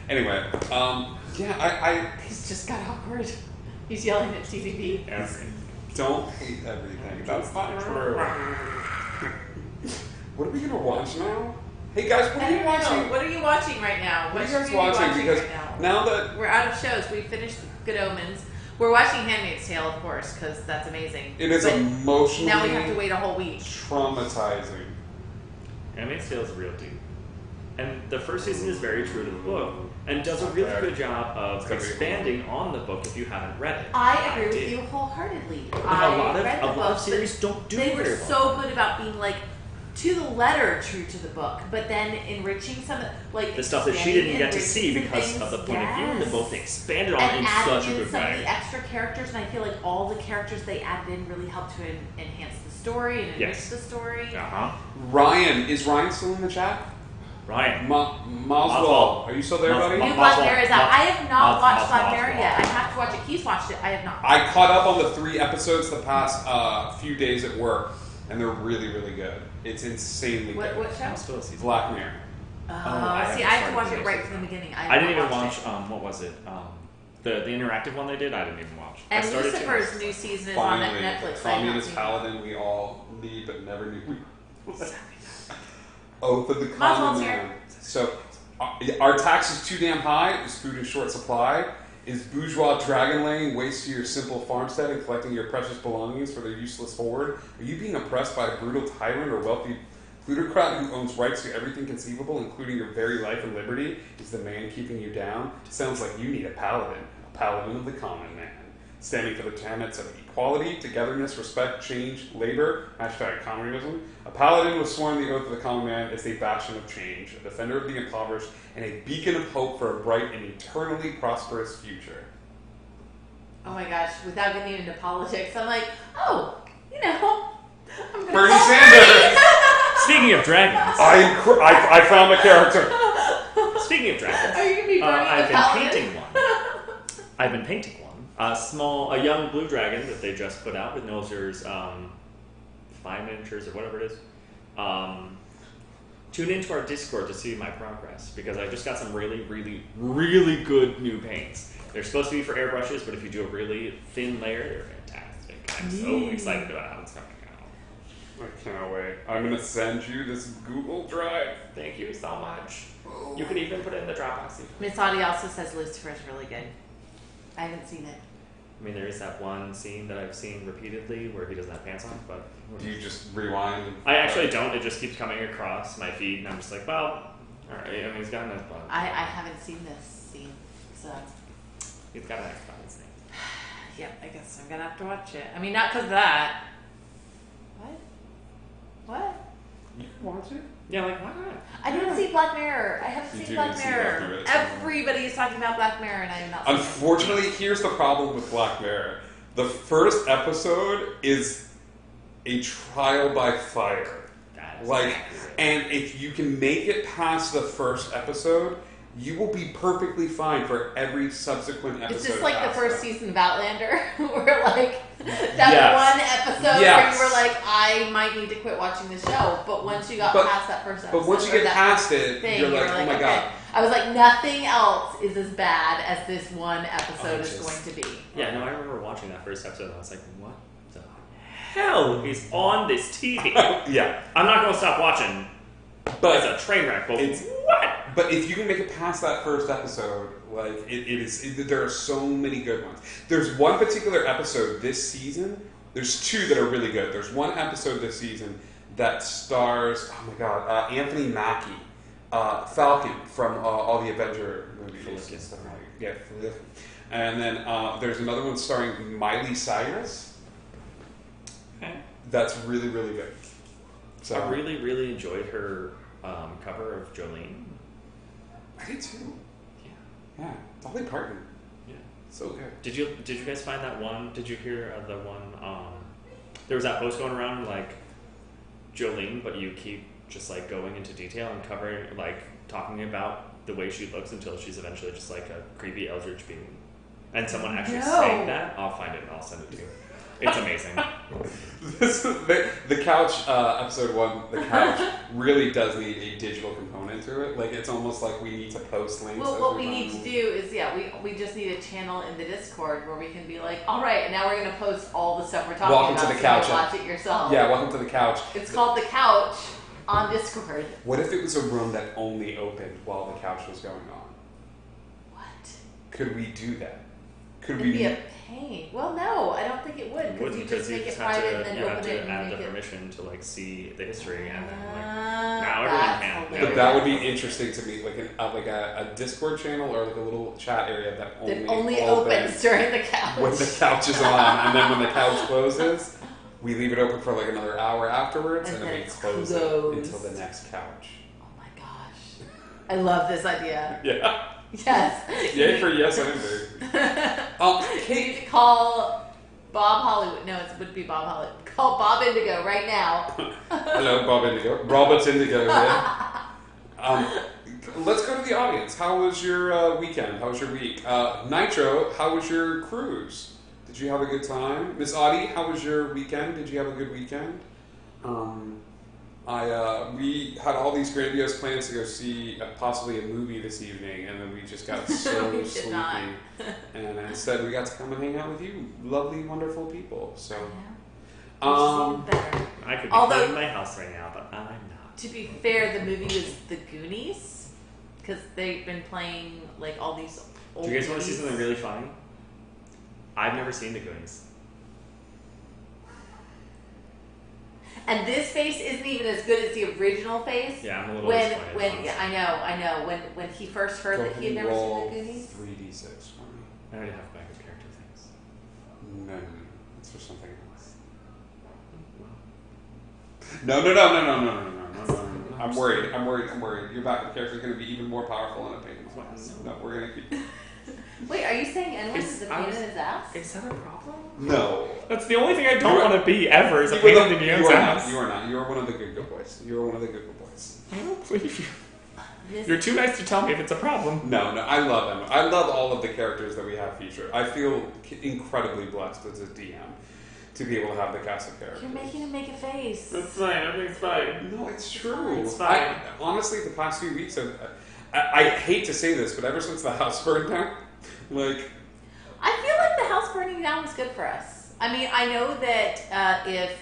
Anyway, yeah, I He's just got awkward. He's yelling at TVB. don't hate everything. That's not true. What are we gonna watch now? Hey guys, what I are you don't know. watching? What are you watching right now? What are you should guys we be watching? Because right now that we're out of shows. We finished Good Omens. We're watching Handmaid's Tale, of course, because that's amazing. it is But emotionally now we have to wait a whole week. traumatizing. Handmaid's Tale is a real deal. And the first season is very true to the book and does a really good job of expanding on the book if you haven't read it. I agree with did. you wholeheartedly. Like I a lot read the of book, series but don't do they were very well. so good about being like to the letter true to the book, but then enriching some of like The stuff that she expanding didn't get to and see enriching because things. of the point of view in the book, they expanded on And in adding such a in good some of way. the extra characters, and I feel like all the characters they added in really helped to enhance the story and enrich Yes. the story. Uh-huh. Ryan, is Ryan still in the chat? Ryan. Maswell, are you still there, buddy? New Black Mirror is out. I have not watched Black Moth- Mirror yet. I have to watch it. He's watched it. I have not. I caught up on the 3 episodes the past few days at work, and they're really, really good. It's insanely What good. show? I'm still a season. Black Mirror. I See, haven't I have to started watch the it next right one. from the beginning. I didn't even watch watch, it. what was it? The interactive one they did, I didn't even watch. I And started Lucifer's to. new season is on Finally, Netflix. I have not Communist seen Paladin we all need but never knew we Oath of the Maswell's Common here. Man. So, are taxes too damn high? Is food in short supply? Is bourgeois dragon laying waste to your simple farmstead and collecting your precious belongings for their useless hoard? Are you being oppressed by a brutal tyrant or wealthy plutocrat who owns rights to everything conceivable, including your very life and liberty? Is the man keeping you down? Sounds like you need a paladin of the common man, standing for the tenets of equality, togetherness, respect, change, labor, #communism. A paladin was sworn the oath of the common man as a bastion of change, a defender of the impoverished, and a beacon of hope for a bright and eternally prosperous future. Oh my gosh! Without getting into politics, I'm like, oh, you know, I'm gonna Bernie call Sanders! Speaking of dragons. I found the character. Speaking of dragons. Are you gonna be Bernie I've the been Paladin? painting one. I've been painting one. A young blue dragon that they just put out with Nolzur's 5 miniatures or whatever it is. Tune into our Discord to see my progress because I just got some really, really, really good new paints. They're supposed to be for airbrushes, but if you do a really thin layer, they're fantastic. I'm so excited about how it's coming out. I can't wait. I'm gonna send you this Google Drive. Thank you so much. You can even put it in the Dropbox. Miss Audie also says Lucifer is really good. I haven't seen it. I mean, there is that one scene that I've seen repeatedly where he doesn't have pants on, but Do you just rewind? And I actually don't. It just keeps coming across my feed, and I'm just like, well, all right. I mean, he's got enough butt. I haven't seen this scene. So. He's got an Xbox thing. Yeah, I guess I'm gonna have to watch it. I mean, not because of that. What? You can watch it? Yeah, like, why not? I didn't see Black Mirror. I haven't You seen do Black need to see Black Mirror. Mirror. It's fine. Everybody's talking about Black Mirror, and I am not. seeing it. Unfortunately, here's the problem with Black Mirror. The first episode is a trial by fire. That is Like, accurate. and if you can make it past the first episode, you will be perfectly fine for every subsequent episode. It's just like the past first that. season of Outlander, where like that Yes. one episode Yes. where you were like, I might need to quit watching the show. But once you got But- past that first episode, But once you or get that past it, thing, you're you like, were oh my okay. god. I was like, nothing else is as bad as this one episode is just- going to be. Yeah, no, I remember watching that first episode and I was like, what the hell is on this TV? Yeah. I'm not going to stop watching. But It's a train wreck, but it's- what? But if you can make it past that first episode, like there are so many good ones. There's one particular episode this season. There's two that are really good. There's one episode this season that stars, oh my god, Anthony Mackie, Falcon from all the Avenger movies. And stuff like that. Yeah, and then there's another one starring Miley Cyrus. Okay. That's really really good. So I really, really enjoyed her cover of Jolene. I did too. Yeah. Yeah, Dolly Parton, Yeah. so good. Did you guys find that one? Did you hear of the one? There was that post going around like Jolene, but you keep just like going into detail and covering, like talking about the way she looks until she's eventually just like a creepy eldritch being. And someone actually No. saying that. I'll find it and I'll send it to you. It's amazing. The couch episode one. The couch really does need a digital component to it. Like it's almost like we need to post links. Well, as what we we run. need to do is, we just need a channel in the Discord where we can be like, all right, and now we're going to post all the stuff we're talking Welcome about. to the so you can couch. watch it yourself. Yeah, welcome to the couch. It's called The Couch on Discord. What if it was a room that only opened while the couch was going on? What? Could we do that? Could It'd we? be a pain. Well, no, I don't think it would, You because wouldn't you just make it have to, private and then you have open to it add and the make it. permission to like see the history and then like Now everyone can. But that would be interesting to me, like a Discord channel or like a little chat area that That only opens during the couch. when the couch is on, and then when the couch closes, we leave it open for like another hour afterwards, And and, then then we it's close it closed. until the next couch. Oh my gosh. I love this idea. Yeah. Yes. Yay for yes and You need to call Bob Hollywood. No, it would be Bob Hollywood. Call Bob Indigo right now. Hello, Bob Indigo. Robert Indigo here. Let's go to the audience. How was your weekend? How was your week? Nitro, how was your cruise? Did you have a good time? Miss Audie, how was your weekend? Did you have a good weekend? We had all these grandiose plans to go see possibly a movie this evening, and then we just got so We did sleepy. not. And instead, we got to come and hang out with you, lovely, wonderful people. So, Which is even better. I could be Although- cleaning my house right now, but I'm not. To be fair, the movie was The Goonies, because they've been playing like all these old Do you guys want to see movies. something really funny? I've never seen The Goonies. And this face isn't even as good as the original face. Yeah, I'm a little When disappointed, honestly. yeah, I know. When he first heard that he had never roll seen The Goonies. 3d6 for me. I already have backup character things. No, it's for something else. No. I'm worried. Your backup character is going to be even more powerful in a pain in the ass. No, we're going to keep. Wait, are you saying anyone Is- is a I pain was- in his ass? Is that a problem? No. That's the only thing I You don't are- want to be ever is a You pain are in the not. Neon's ass. You are not. You are one of the good boys. You are one of the good boys. I don't believe you. This- You're too nice to tell me if it's a problem. No, I love them. I love all of the characters that we have featured. I feel incredibly blessed as a DM to be able to have the cast of characters. You're making him make a face. fine. Everything's fine. No, it's true. It's fine. Honestly, the past few weeks, I hate to say this, but ever since the house burned down, like, I feel like the house burning down was good for us. I mean, I know that if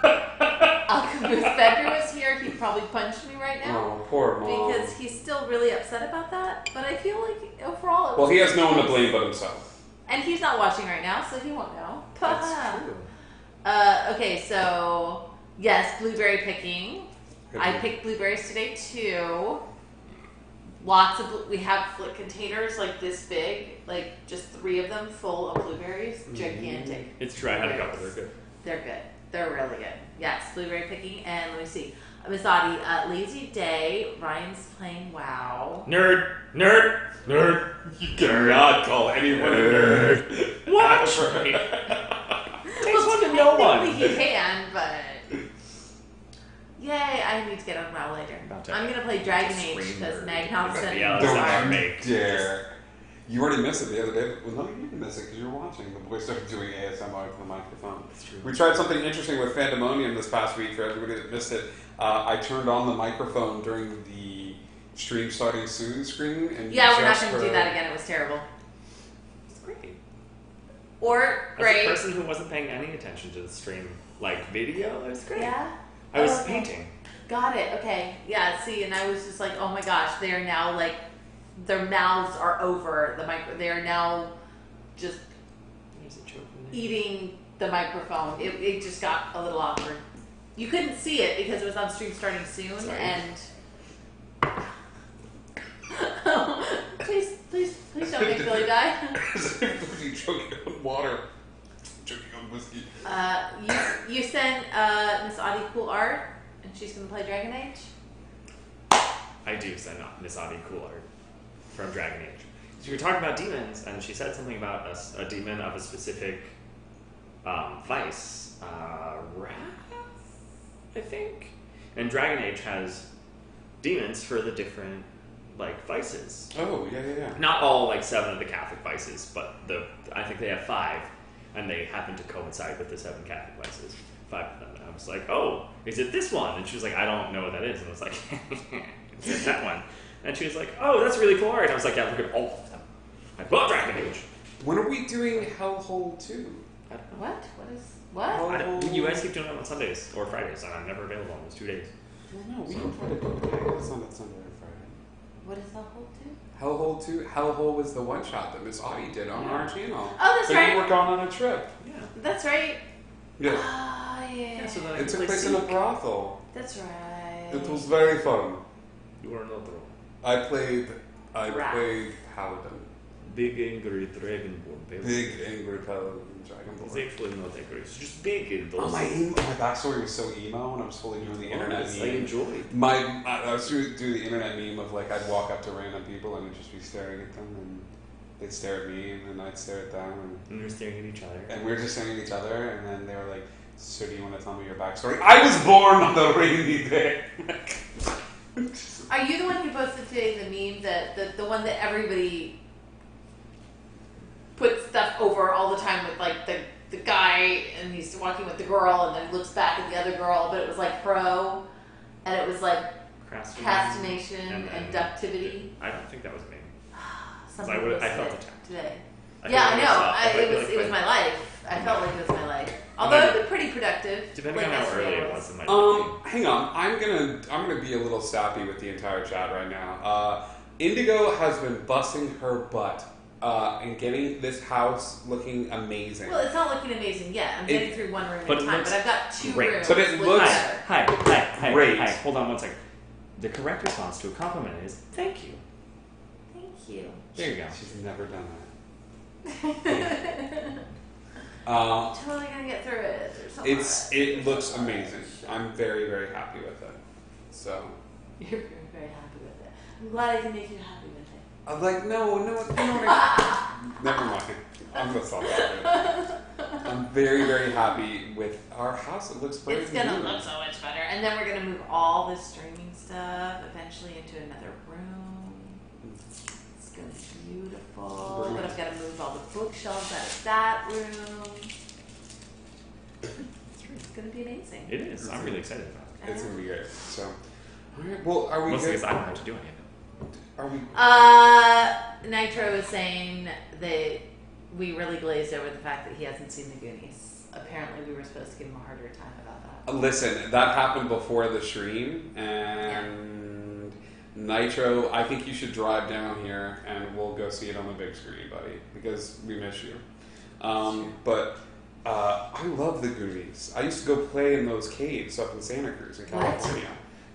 Alchemist Fedra was here, he'd probably punch me right now. oh, poor mom. Because he's still really upset about that. But I feel like overall it Well, was he has no one to nice. blame but himself. And he's not watching right now, so he won't know. That's true. Okay, so yes, blueberry picking. Good I one. picked blueberries today too. We have flick containers like this big, like just 3 of them full of blueberries. Gigantic. It's true. I had a couple. They're good. They're good. They're really good. Yes, blueberry picking. And let me see. Miss Audie, lazy day. Ryan's playing WoW. Nerd. You cannot call anyone a nerd. What? Takes one to know one. Technically he can, but... Yay, I need to get on WoW later. I'm going to play Dragon Age because Meg now sent me Don't you dare. You already missed it the other day. Well, no, you didn't miss it because you were watching. The boys started doing ASMR to the microphone. That's true. We tried something interesting with Fandemonium this past week. For everybody that missed it, I turned on the microphone during the stream starting soon screen. And yeah, we're not going to do that again. It was terrible. It's great. Or great. As a person who wasn't paying any attention to the stream, like video, it was great. Yeah? I was painting. Got it. Okay. Yeah, see, and I was just like, oh my gosh, they are now like, their mouths are over the micro. They are now just eating the microphone. It just got a little awkward. You couldn't see it because it was on stream starting soon. Sorry. And please don't make Billy die. You choking on water, choking on whiskey. You sent Miss Audie cool art, and she's gonna play Dragon Age. I do send Miss Audie cool art from Dragon Age. So we were talking about demons, and she said something about a demon of a specific vice, wrath, I think. And Dragon Age has demons for the different vices. Oh yeah. Not all 7 of the Catholic vices, but I think they have 5, and they happen to coincide with the 7 Catholic vices. 5 of them. And I was like, oh, is it this one? And she was like, I don't know what that is. And I was like, it's that one. And she was like, oh, that's really cool art. And I was like, yeah, look at all of them. I love Dragon Age. When are we doing Hellhole 2? I don't know. What? What? You guys keep doing it on Sundays or Fridays, and I'm never available on those 2 days. Well, no, we can try to do it. It's not a Sunday or Friday. What is the whole two? Hellhole 2? Hellhole was the one shot that Miss Audie did on our channel. Oh, that's right. You were gone on a trip. Yeah. That's right. Yeah. Oh, yeah. So then It took place in a brothel. That's right. It was very fun. You were another one. I played Paladin. Big angry dragonborn. Big angry Paladin Dragonborn. He's actually not angry. He's just big in those. Oh, my backstory was so emo, and I was fully doing the internet meme. I enjoyed. I was doing the internet meme of I'd walk up to random people and I'd just be staring at them, and they'd stare at me, and then I'd stare at them, and we were staring at each other. And we were just staring at each other, and then they were like, "So do you want to tell me your backstory?" I was born on the rainy day. Are you the one who posted today the meme the one that everybody puts stuff over all the time with the guy and he's walking with the girl and then looks back at the other girl, but it was pro and it was procrastination and ductivity. I don't think that was me. I felt attacked today. I know. It was my life. I felt like it was my life. Although it was pretty productive. Depending on how early it was in my hang on. I'm gonna be a little sappy with the entire chat right now. Indigo has been busting her butt and getting this house looking amazing. Well, it's not looking amazing yet. I'm getting through one room at a time, but I've got 2 rooms. But it looks Hi. great. Hi. Hold on one second. The correct response to a compliment is thank you. Thank you. There you go. She's never done that. Totally gonna get through it. It looks amazing. I'm very, very happy with it. So you're very, very happy with it. I'm glad I can make you happy with it. I'm like, no. Never mind. I'm gonna stop that. I'm very, very happy with our house. It looks pretty. It's gonna look so much better, and then we're gonna move all this streaming stuff eventually into another room. It's gonna be beautiful. But I've got to move all the bookshelves out of that room. It's gonna be amazing. It is. I'm really excited about it. It's gonna be great. So, all right. Well, are we? Mostly because I don't have to do any of it. Are we? Nitro is saying that we really glazed over the fact that he hasn't seen the Goonies. Apparently, we were supposed to give him a harder time about that. Listen, that happened before the stream, and Nitro, I think you should drive down here, and we'll go see it on the big screen, buddy, because we miss you. But I love the Goonies. I used to go play in those caves up in Santa Cruz in California.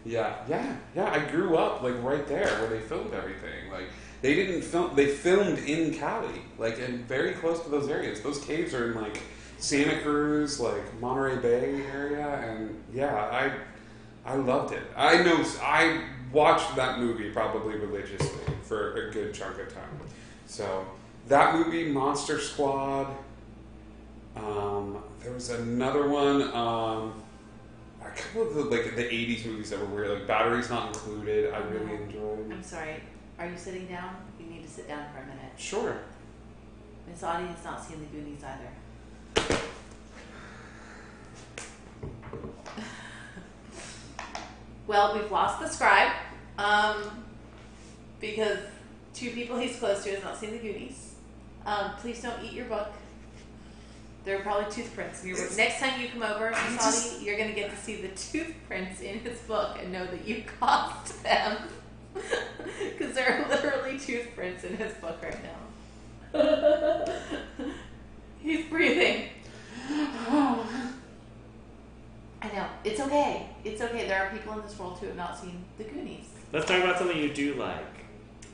Yeah. I grew up like right there where they filmed everything. Like they didn't film. They filmed in Cali, like and very close to those areas. Those caves are in like Santa Cruz, like Monterey Bay area, and yeah, I loved it. I watched that movie probably religiously for a good chunk of time. So that movie, Monster Squad. There was another one. A couple of the 80s movies that were weird, like Batteries Not Included. I really enjoyed. I'm sorry. Are you sitting down? You need to sit down for a minute. Sure. Miss Audie has not seen the Goonies either. Well, we've lost the scribe because two people he's close to has not seen the Goonies. Please don't eat your book. There are probably tooth prints in your book. Next time you come over, Miss Audie, you're going to get to see the tooth prints in his book and know that you caused them. Because there are literally tooth prints in his book right now. He's breathing. I know. It's okay. It's okay. There are people in this world who have not seen the Goonies. Let's talk about something you do like.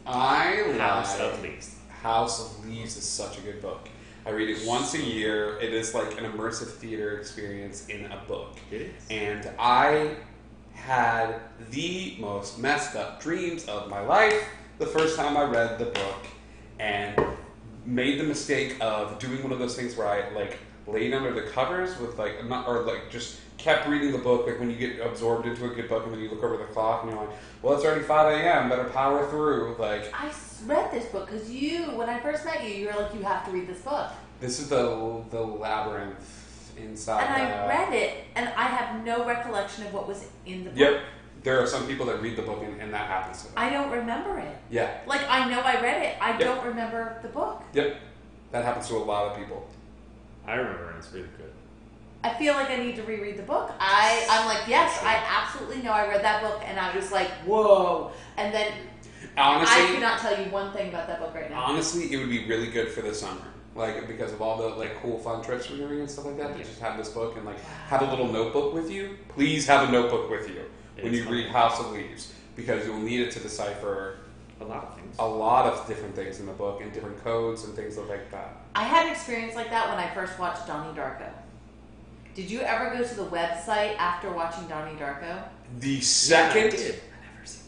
House of Leaves. House of Leaves is such a good book. I read it once a year. It is like an immersive theater experience in a book. It is. And I had the most messed up dreams of my life the first time I read the book, and made the mistake of doing one of those things where I like laid under the covers with just kept reading the book, like when you get absorbed into a good book and then you look over the clock and you're like, well, it's already 5 a.m., better power through. Like, I read this book because when I first met you were like, you have to read this book. this is the labyrinth inside. And I read it, and I have no recollection of what was in the book. Yep. There are some people that read the book and that happens to them. I don't remember it. Yeah. Like, I know I read it. I Yep. don't remember the book. Yep. That happens to a lot of people. I remember and it's really good. I feel like I need to reread the book. I'm like, yes, I absolutely know I read that book, and I was like, whoa. And then Honestly, I cannot tell you one thing about that book right now. Honestly, it would be really good for the summer. Like, because of all the like cool fun trips we're doing and stuff like that, to just have this book and like have a little notebook with you. Please have a notebook with you when you read House of Leaves, because you'll need it to decipher a lot of things. A lot of different things in the book and different codes and things like that. I had an experience like that when I first watched Donnie Darko. Did you ever go to the website after watching Donnie Darko? The second... I did. I never seen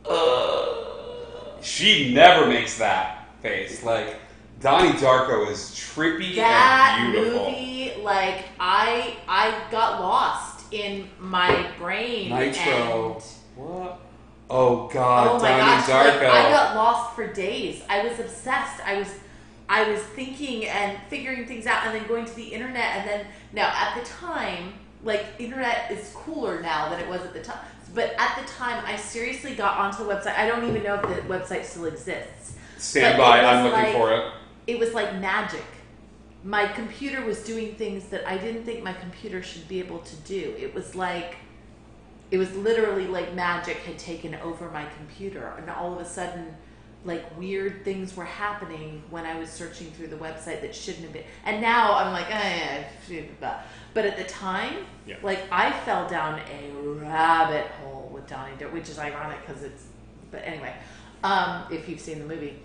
Donnie. She never makes that face. Like, Donnie Darko is trippy and beautiful. That movie, like, I got lost in my brain. Nitro. And What? Oh God, oh my Donnie gosh, Darko. like, I got lost for days. I was obsessed. I was thinking and figuring things out, and then going to the internet, and then now at the time, like, internet is cooler now than it was at the time. But at the time, I seriously got onto the website. I don't even know if the website still exists. Stand by, I'm looking for it. It was like magic. My computer was doing things that I didn't think my computer should be able to do. It was literally like magic had taken over my computer, and all of a sudden, like, weird things were happening when I was searching through the website that shouldn't have been. And now I'm like, but at the time, like, I fell down a rabbit hole with Donnie Darko, which is ironic because it's, but anyway, if you've seen the movie.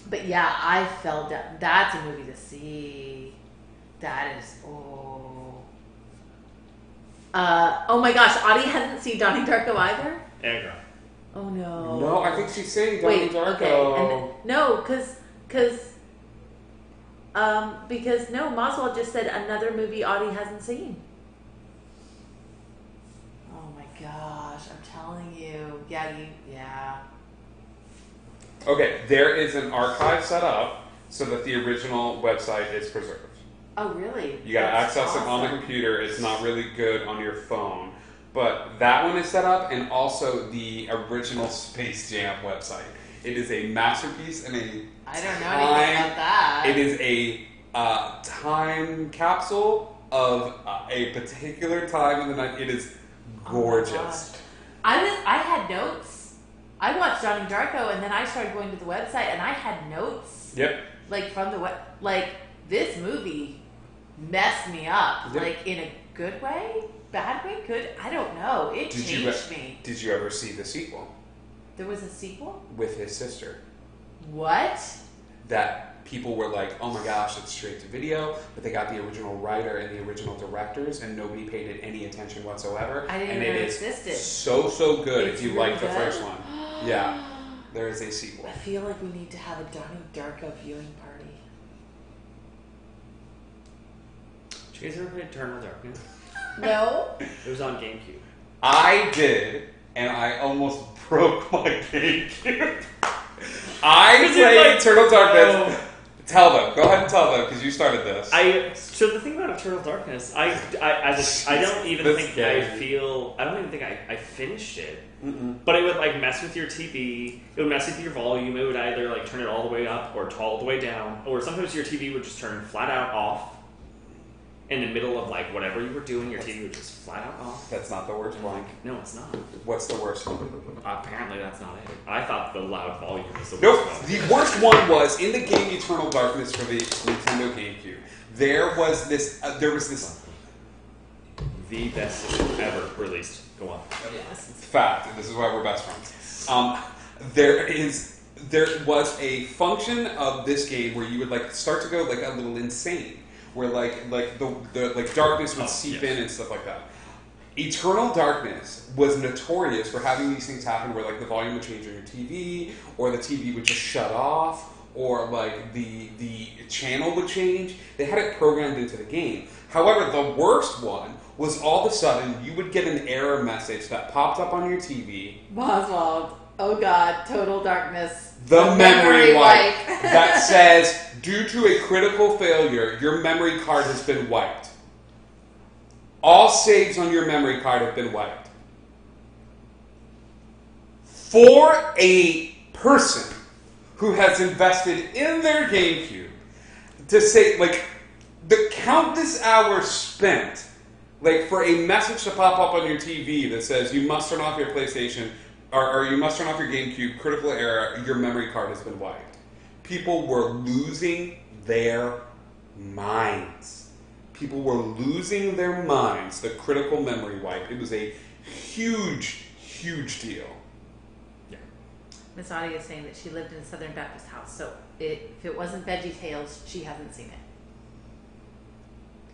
But yeah, I fell down. That's a movie to see. That is, oh my gosh, Audie hasn't seen Donnie Darko either? Yeah, Oh no. No, I think she's saying Donnie Darko. Okay. No, because no, Maswell just said another movie Audie hasn't seen. Oh my gosh, I'm telling you. Yeah. Okay, there is an archive set up so that the original website is preserved. Oh really? You gotta That's access it on the computer. It's not really good on your phone. But that one is set up, and also the original Space Jam website. It is a masterpiece and I don't know anything about that. It is a time capsule of a particular time in the night. It is gorgeous. I had notes. I watched Donnie Darko, and then I started going to the website, and I had notes. Yep. Like from this movie messed me up, Yep. like in a good way. bad way, good? I don't know. It Did changed me. Did you ever see the sequel There was a sequel? with his sister? What? That people were like, oh my gosh, it's straight to video, but they got the original writer and the original directors, and nobody paid it any attention whatsoever. I didn't and know it it is existed. so good It's if you really like the good? first one. Yeah, there is a sequel. I feel like we need to have a Donnie Darko viewing party. Did you guys ever play Eternal Darkness? No? It was on GameCube. I did, and I almost broke my GameCube. I Was it played like- Eternal Darkness. Tell them. Go ahead and tell them, because you started this. So the thing about Eternal Darkness, I don't even This think game. I don't even think I finished it. Mm-mm. But it would like mess with your TV. It would mess with your volume. It would either like turn it all the way up or all the way down, or sometimes your TV would just turn flat out off. In the middle of like whatever you were doing, your TV would just flat out off. That's not the worst one. No, it's not. What's the worst one? Apparently, that's not it. I thought the loud volume was the worst Nope. one. The worst one was in the game Eternal Darkness for the Nintendo GameCube. There was this. The best system ever released. Go on. Yes. Fact. And this is why we're best friends. There was a function of this game where you would like start to go like a little insane, where like the darkness would seep in and stuff like that. Eternal Darkness was notorious for having these things happen where like the volume would change on your TV, or the TV would just shut off, or like the channel would change. They had it programmed into the game. However, the worst one was all of a sudden you would get an error message that popped up on your TV. Boswald. Oh God, total darkness. The memory wipe that says, due to a critical failure, your memory card has been wiped. All saves on your memory card have been wiped. For a person who has invested in their GameCube to say, like, the countless hours spent, like, for a message to pop up on your TV that says you must turn off your PlayStation, or you must turn off your GameCube, critical error, your memory card has been wiped. People were losing their minds. People were losing their minds. The critical memory wipe. It was a huge, huge deal. Yeah. Miss Audie is saying that she lived in a Southern Baptist house, so if it wasn't Veggie Tales, she hasn't seen it.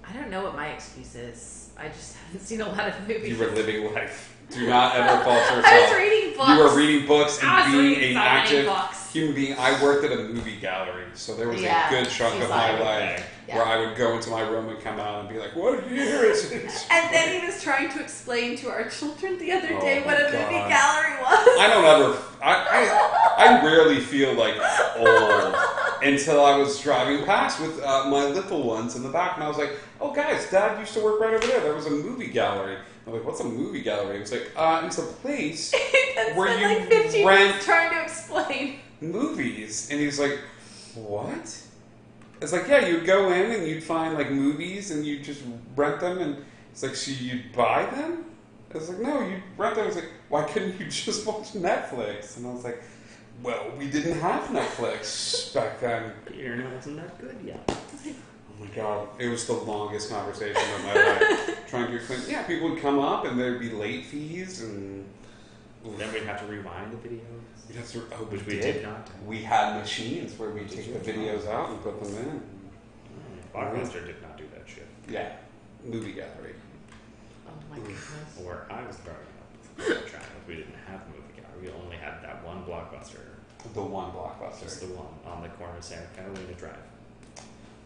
I don't know what my excuse is. I just haven't seen a lot of movies. You were living life. Do not ever falter yourself. I was reading books. You were reading books I was and being reading an so many active books. human being. I worked at a movie gallery, so there was Yeah, a good chunk she's of my like- life Yeah. where I would go into my room and come out and be like, "What year is it?" And then he was trying to explain to our children the other Oh day my what a movie God. gallery was. I don't ever. I rarely feel like old until I was driving past with my little ones in the back, and I was like, "Oh, guys, Dad used to work right over there. There was a movie gallery." I'm like, "What's a movie gallery?" It's like, it's a place That's where been you like 15 rent minutes trying to explain. movies." And he's like, "What?" It's like, yeah, you'd go in and you'd find like movies and you'd just rent them, and it's like, so you'd buy them? I was like, no, you'd rent them. It's like, why couldn't you just watch Netflix? And I was like, well, we didn't have Netflix back then. The internet wasn't that good yet. Oh my god, it was the longest conversation of my life. Trying to explain, yeah, people would come up and there'd be late fees, and Then we'd have to rewind the videos. we'd have to, Which we did not. We had machines where we'd take the videos out and put them in. Blockbuster did not do that shit. Yeah, movie gallery. Oh my goodness. Where I was growing up, we didn't have a movie gallery. We only had that one Blockbuster. The one Blockbuster. Just the one on the corner of Santa Catalina Drive.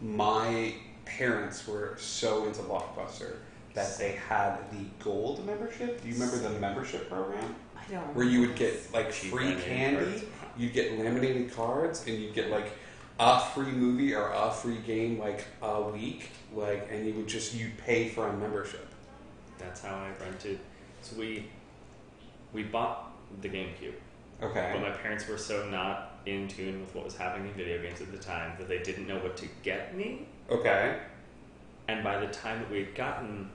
My parents were so into Blockbuster that they had the gold membership. Do you remember the membership program? I don't Where you would get like Cheap free laminated candy, cards. you'd get laminated cards, and you'd get like a free movie or a free game like a week, like, and you'd pay for a membership. That's how I rented. So we bought the GameCube. Okay. But my parents were so not in tune with what was happening in video games at the time that they didn't know what to get me. Okay. And by the time that we'd gotten,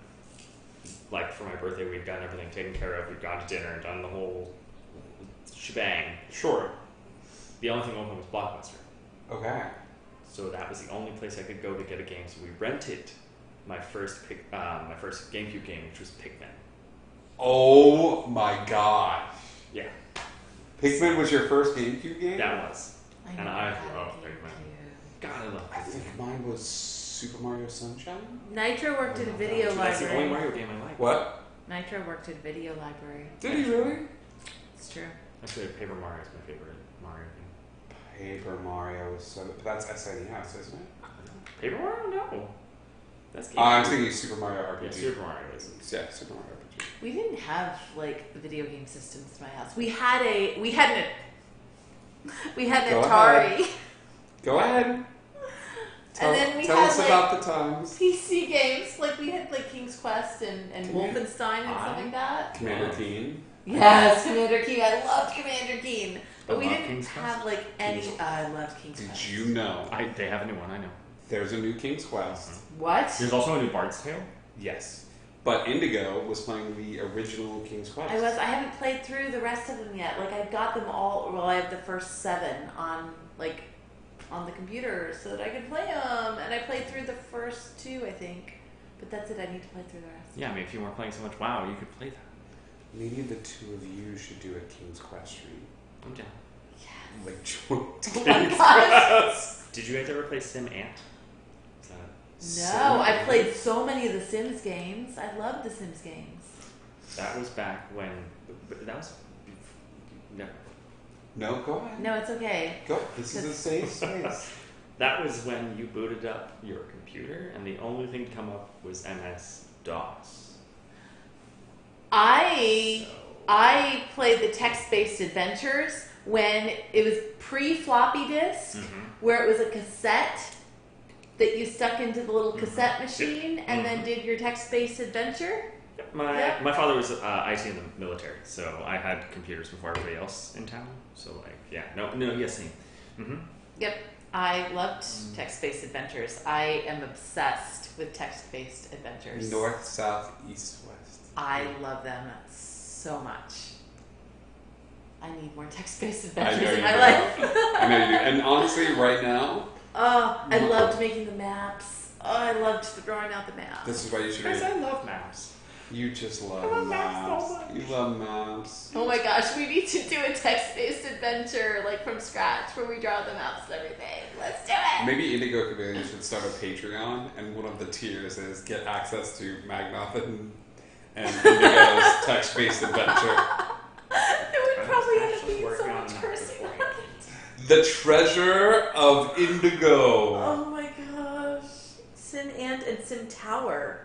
like for my birthday, we'd gotten everything taken care of. We'd gone to dinner, done the whole shebang. Sure. The only thing open was Blockbuster. Okay. So that was the only place I could go to get a game. So we rented my first GameCube game, which was Pikmin. Oh my god. Yeah, Pikmin was your first GameCube game? that was. And I love Pikmin. God, I love I Pikmin. think mine was Super Mario Sunshine. Nitro worked at a video That's the only library. Mario game I like. What? Nitro worked at a video library. Did he really? It's true. Actually, Paper Mario is my favorite Mario game. Paper Mario was so. But that's SNES, isn't it? Paper Mario? No. That's GameCube. I'm thinking Super Mario RPG. Yeah, Super Mario is. Yeah, Super Mario RPG. We didn't have like video game systems in my house. We had an Go Atari. ahead. Go ahead. Tell, And then we tell had, us like, about the times. PC games, like we had like King's Quest and Wolfenstein and stuff like that. Commander Keen. Yes, Commander Keen. I loved Commander Keen, but I we love didn't King's Quest. have like any. I loved King's Did Quest. you know They have a new one, I know. there's a new King's Quest? What? There's also a new Bard's Tale. Yes. But Indigo was playing the original King's Quest. I haven't played through the rest of them yet. Like I've got them all. Well, I have the first 7 on the computer so that I can play them, and I played through the first 2, I think. But that's it. I need to play through the rest. Yeah, I mean, if you weren't playing so much WoW, you could play that. Maybe the two of you should do a King's Quest stream. I'm down. Yes. Like joint Oh my King's gosh. Quest. Did you guys ever play Sim Ant? No, I played so many of the Sims games. I love the Sims games. That was back when. That was. No. No, go ahead. No, it's okay. Go. This is a safe space. That was when you booted up your computer and the only thing to come up was MS-DOS. I played the text-based adventures when it was pre-floppy disk, where it was a cassette that you stuck into the little cassette machine and then did your text-based adventure. My father was IT in the military, so I had computers before everybody else in town. So same. Yep, I loved text-based adventures. I am obsessed with text-based adventures. North, south, east, west. I love them so much. I need more text-based I know adventures you in my do. life. I know you do. And honestly, right now, I loved making the maps. I loved drawing out the maps. this is why you should Guys, read. I love maps. You just I love love maps maps. so much. You love maps. Oh my gosh, we need to do a text-based adventure like from scratch where we draw the maps and everything. Let's do it! Maybe Indigo Community should start a Patreon, and one of the tiers is get access to Magnoth and Indigo's text-based adventure. It would probably end up actually being so working on much that worse than before. that. The Treasure of Indigo. Oh my gosh. Sim Ant and Sim Tower.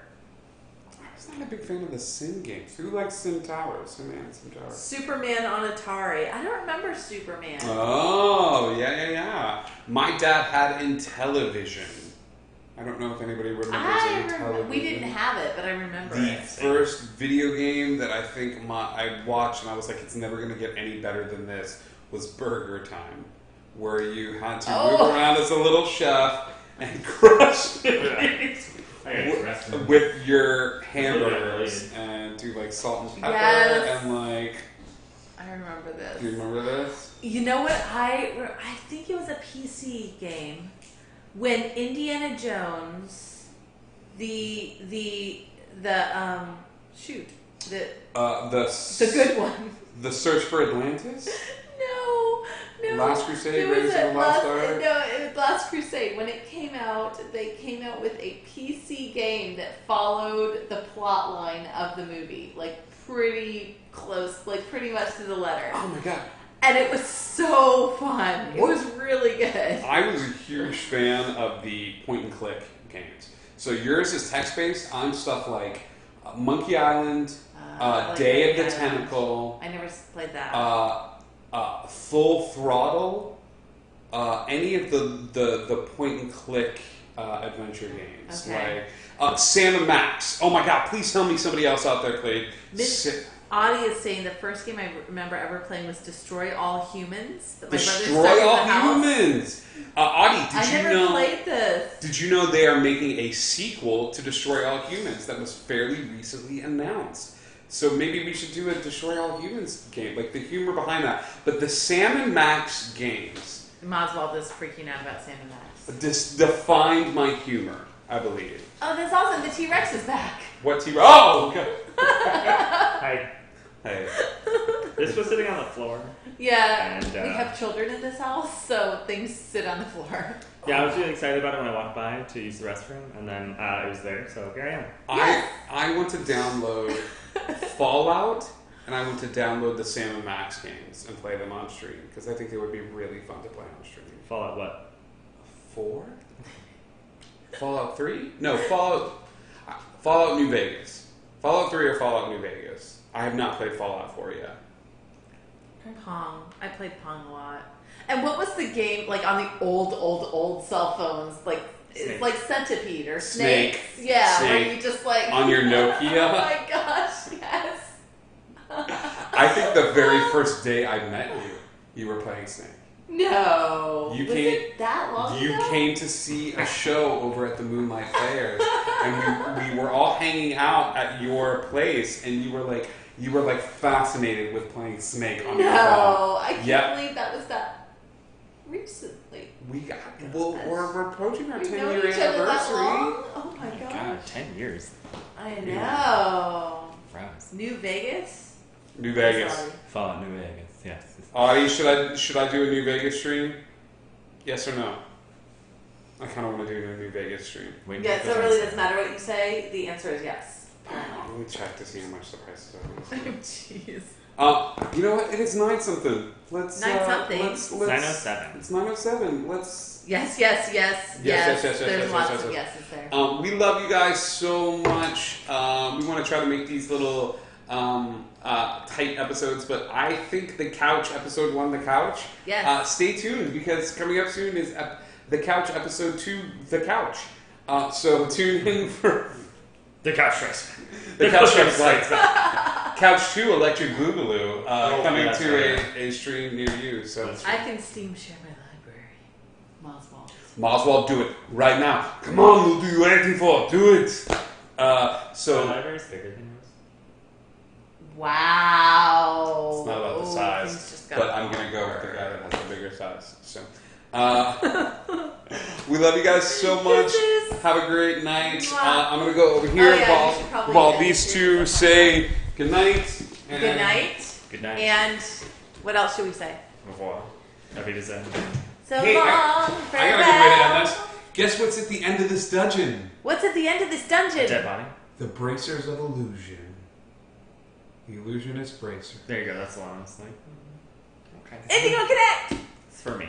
I was not a big fan of the Sim games. Who likes Sim Tower? Sim Ant, Sim Tower. Superman on Atari. I don't remember Superman. Oh, yeah. My dad had Intellivision. I don't know if anybody remembers Intellivision. We didn't have it, but I remember The it. first video game that I think I watched and I was like, it's never going to get any better than this was Burger Time, where you had to move around as a little chef and crush with your hamburgers and do like salt and pepper Yes. and like. I remember this. Do you remember this? You know what? I think it was a PC game when Indiana Jones, the good one. The Search for Atlantis. No. Last Crusade, It was Raiders of the Lost Ark? No, it was Last Crusade. When it came out, they came out with a PC game that followed the plot line of the movie, like pretty close, like pretty much to the letter. Oh my god. And it was so fun. It was really good. I was a huge fan of the point and click games. So yours is text based. I'm stuff like Monkey Island, like Day of the Monkey Island. Tentacle, I never played that. Full Throttle, any of the point and click adventure games. Okay. Like Sam and Max. Oh my god! Please tell me somebody else out there played. Audie is saying the first game I remember ever playing was Destroy All Humans. That my brother Destroy stuck in All the house. Humans. Audie, I never played this. Did you know they are making a sequel to Destroy All Humans that was fairly recently announced? So maybe we should do a Destroy All Humans game, like the humor behind that. But the Sam and Max games Oswald is freaking out about Sam and Max. defined my humor. I believe. Oh, that's awesome. The T-Rex is back. What T-Rex? Oh! Okay. Hi. Hey. This was sitting on the floor. Yeah, And, we have children in this house, so things sit on the floor. Yeah, I was really excited about it when I walked by to use the restroom, and then it was there, so here I am. Yes. I want to download Fallout, and I want to download the Sam & Max games and play them on stream, because I think they would be really fun to play on stream. Fallout what? 4? Fallout 3? No, Fallout New Vegas. Fallout 3 or Fallout New Vegas. I have not played Fallout 4 yet. Pong. I played Pong a lot. And what was the game like on the old cell phones? Like it's like Centipede or Snake. Yeah, Snake. where you just like On your Nokia? Oh my gosh, yes. I think the very first day I met you, you were playing Snake. No. You was came- it that long You ago? came to see a show over at the Moonlight Players, and we were all hanging out at your place, and you were like fascinated with playing Snake on your phone. No, I can't Yep. believe that was that recently. We're approaching our We've 10-year known each other that anniversary. long? Oh my gosh. God, 10 years. I know. Rouse. New Vegas? New Vegas. Sorry. Fallout New Vegas, yes. Audie, should I do a New Vegas stream? Yes or no? I kind of want to do a New Vegas stream. Wait, Yeah, so it really doesn't matter what you say. The answer is yes. Let me check to see how much the prices are. Jeez. You know what? It is 9-something. Let's 9-something? Let's 9:07. It's 9:07. Let's. Yes. Yes. There's lots of yeses there. We love you guys so much. We want to try to make these little tight episodes, but I think the couch episode 1, the couch. Yes. Stay tuned because coming up soon is the couch episode 2, the couch. So tune in for The couch stress. the couch episode. Strikes Couch 2 Electric Boogaloo coming that's to right. a stream near you. So That's I can Steam share my library. Moswell. Moswell, do it right now. Come on, we'll do you anything for it. Do it. So the library's bigger than yours. Wow. It's not about the things size, just got but I'm going to go with the guy that has the bigger size. So, we love you guys so much. Kisses. Have a great night. Mwah. I'm going to go over here Oh, yeah, we should probably while end these it. two say good night. And Good night. Good night. And what else should we say? Au revoir. Happy to say. So Hey, long, I got a good farewell. way to end this. Guess what's at the end of this dungeon? What's at the end of this dungeon? Dead body. The Bracers of Illusion. The Illusionist Bracer. There you go. That's the one I was like. Okay. Indigo Connect! It's for me.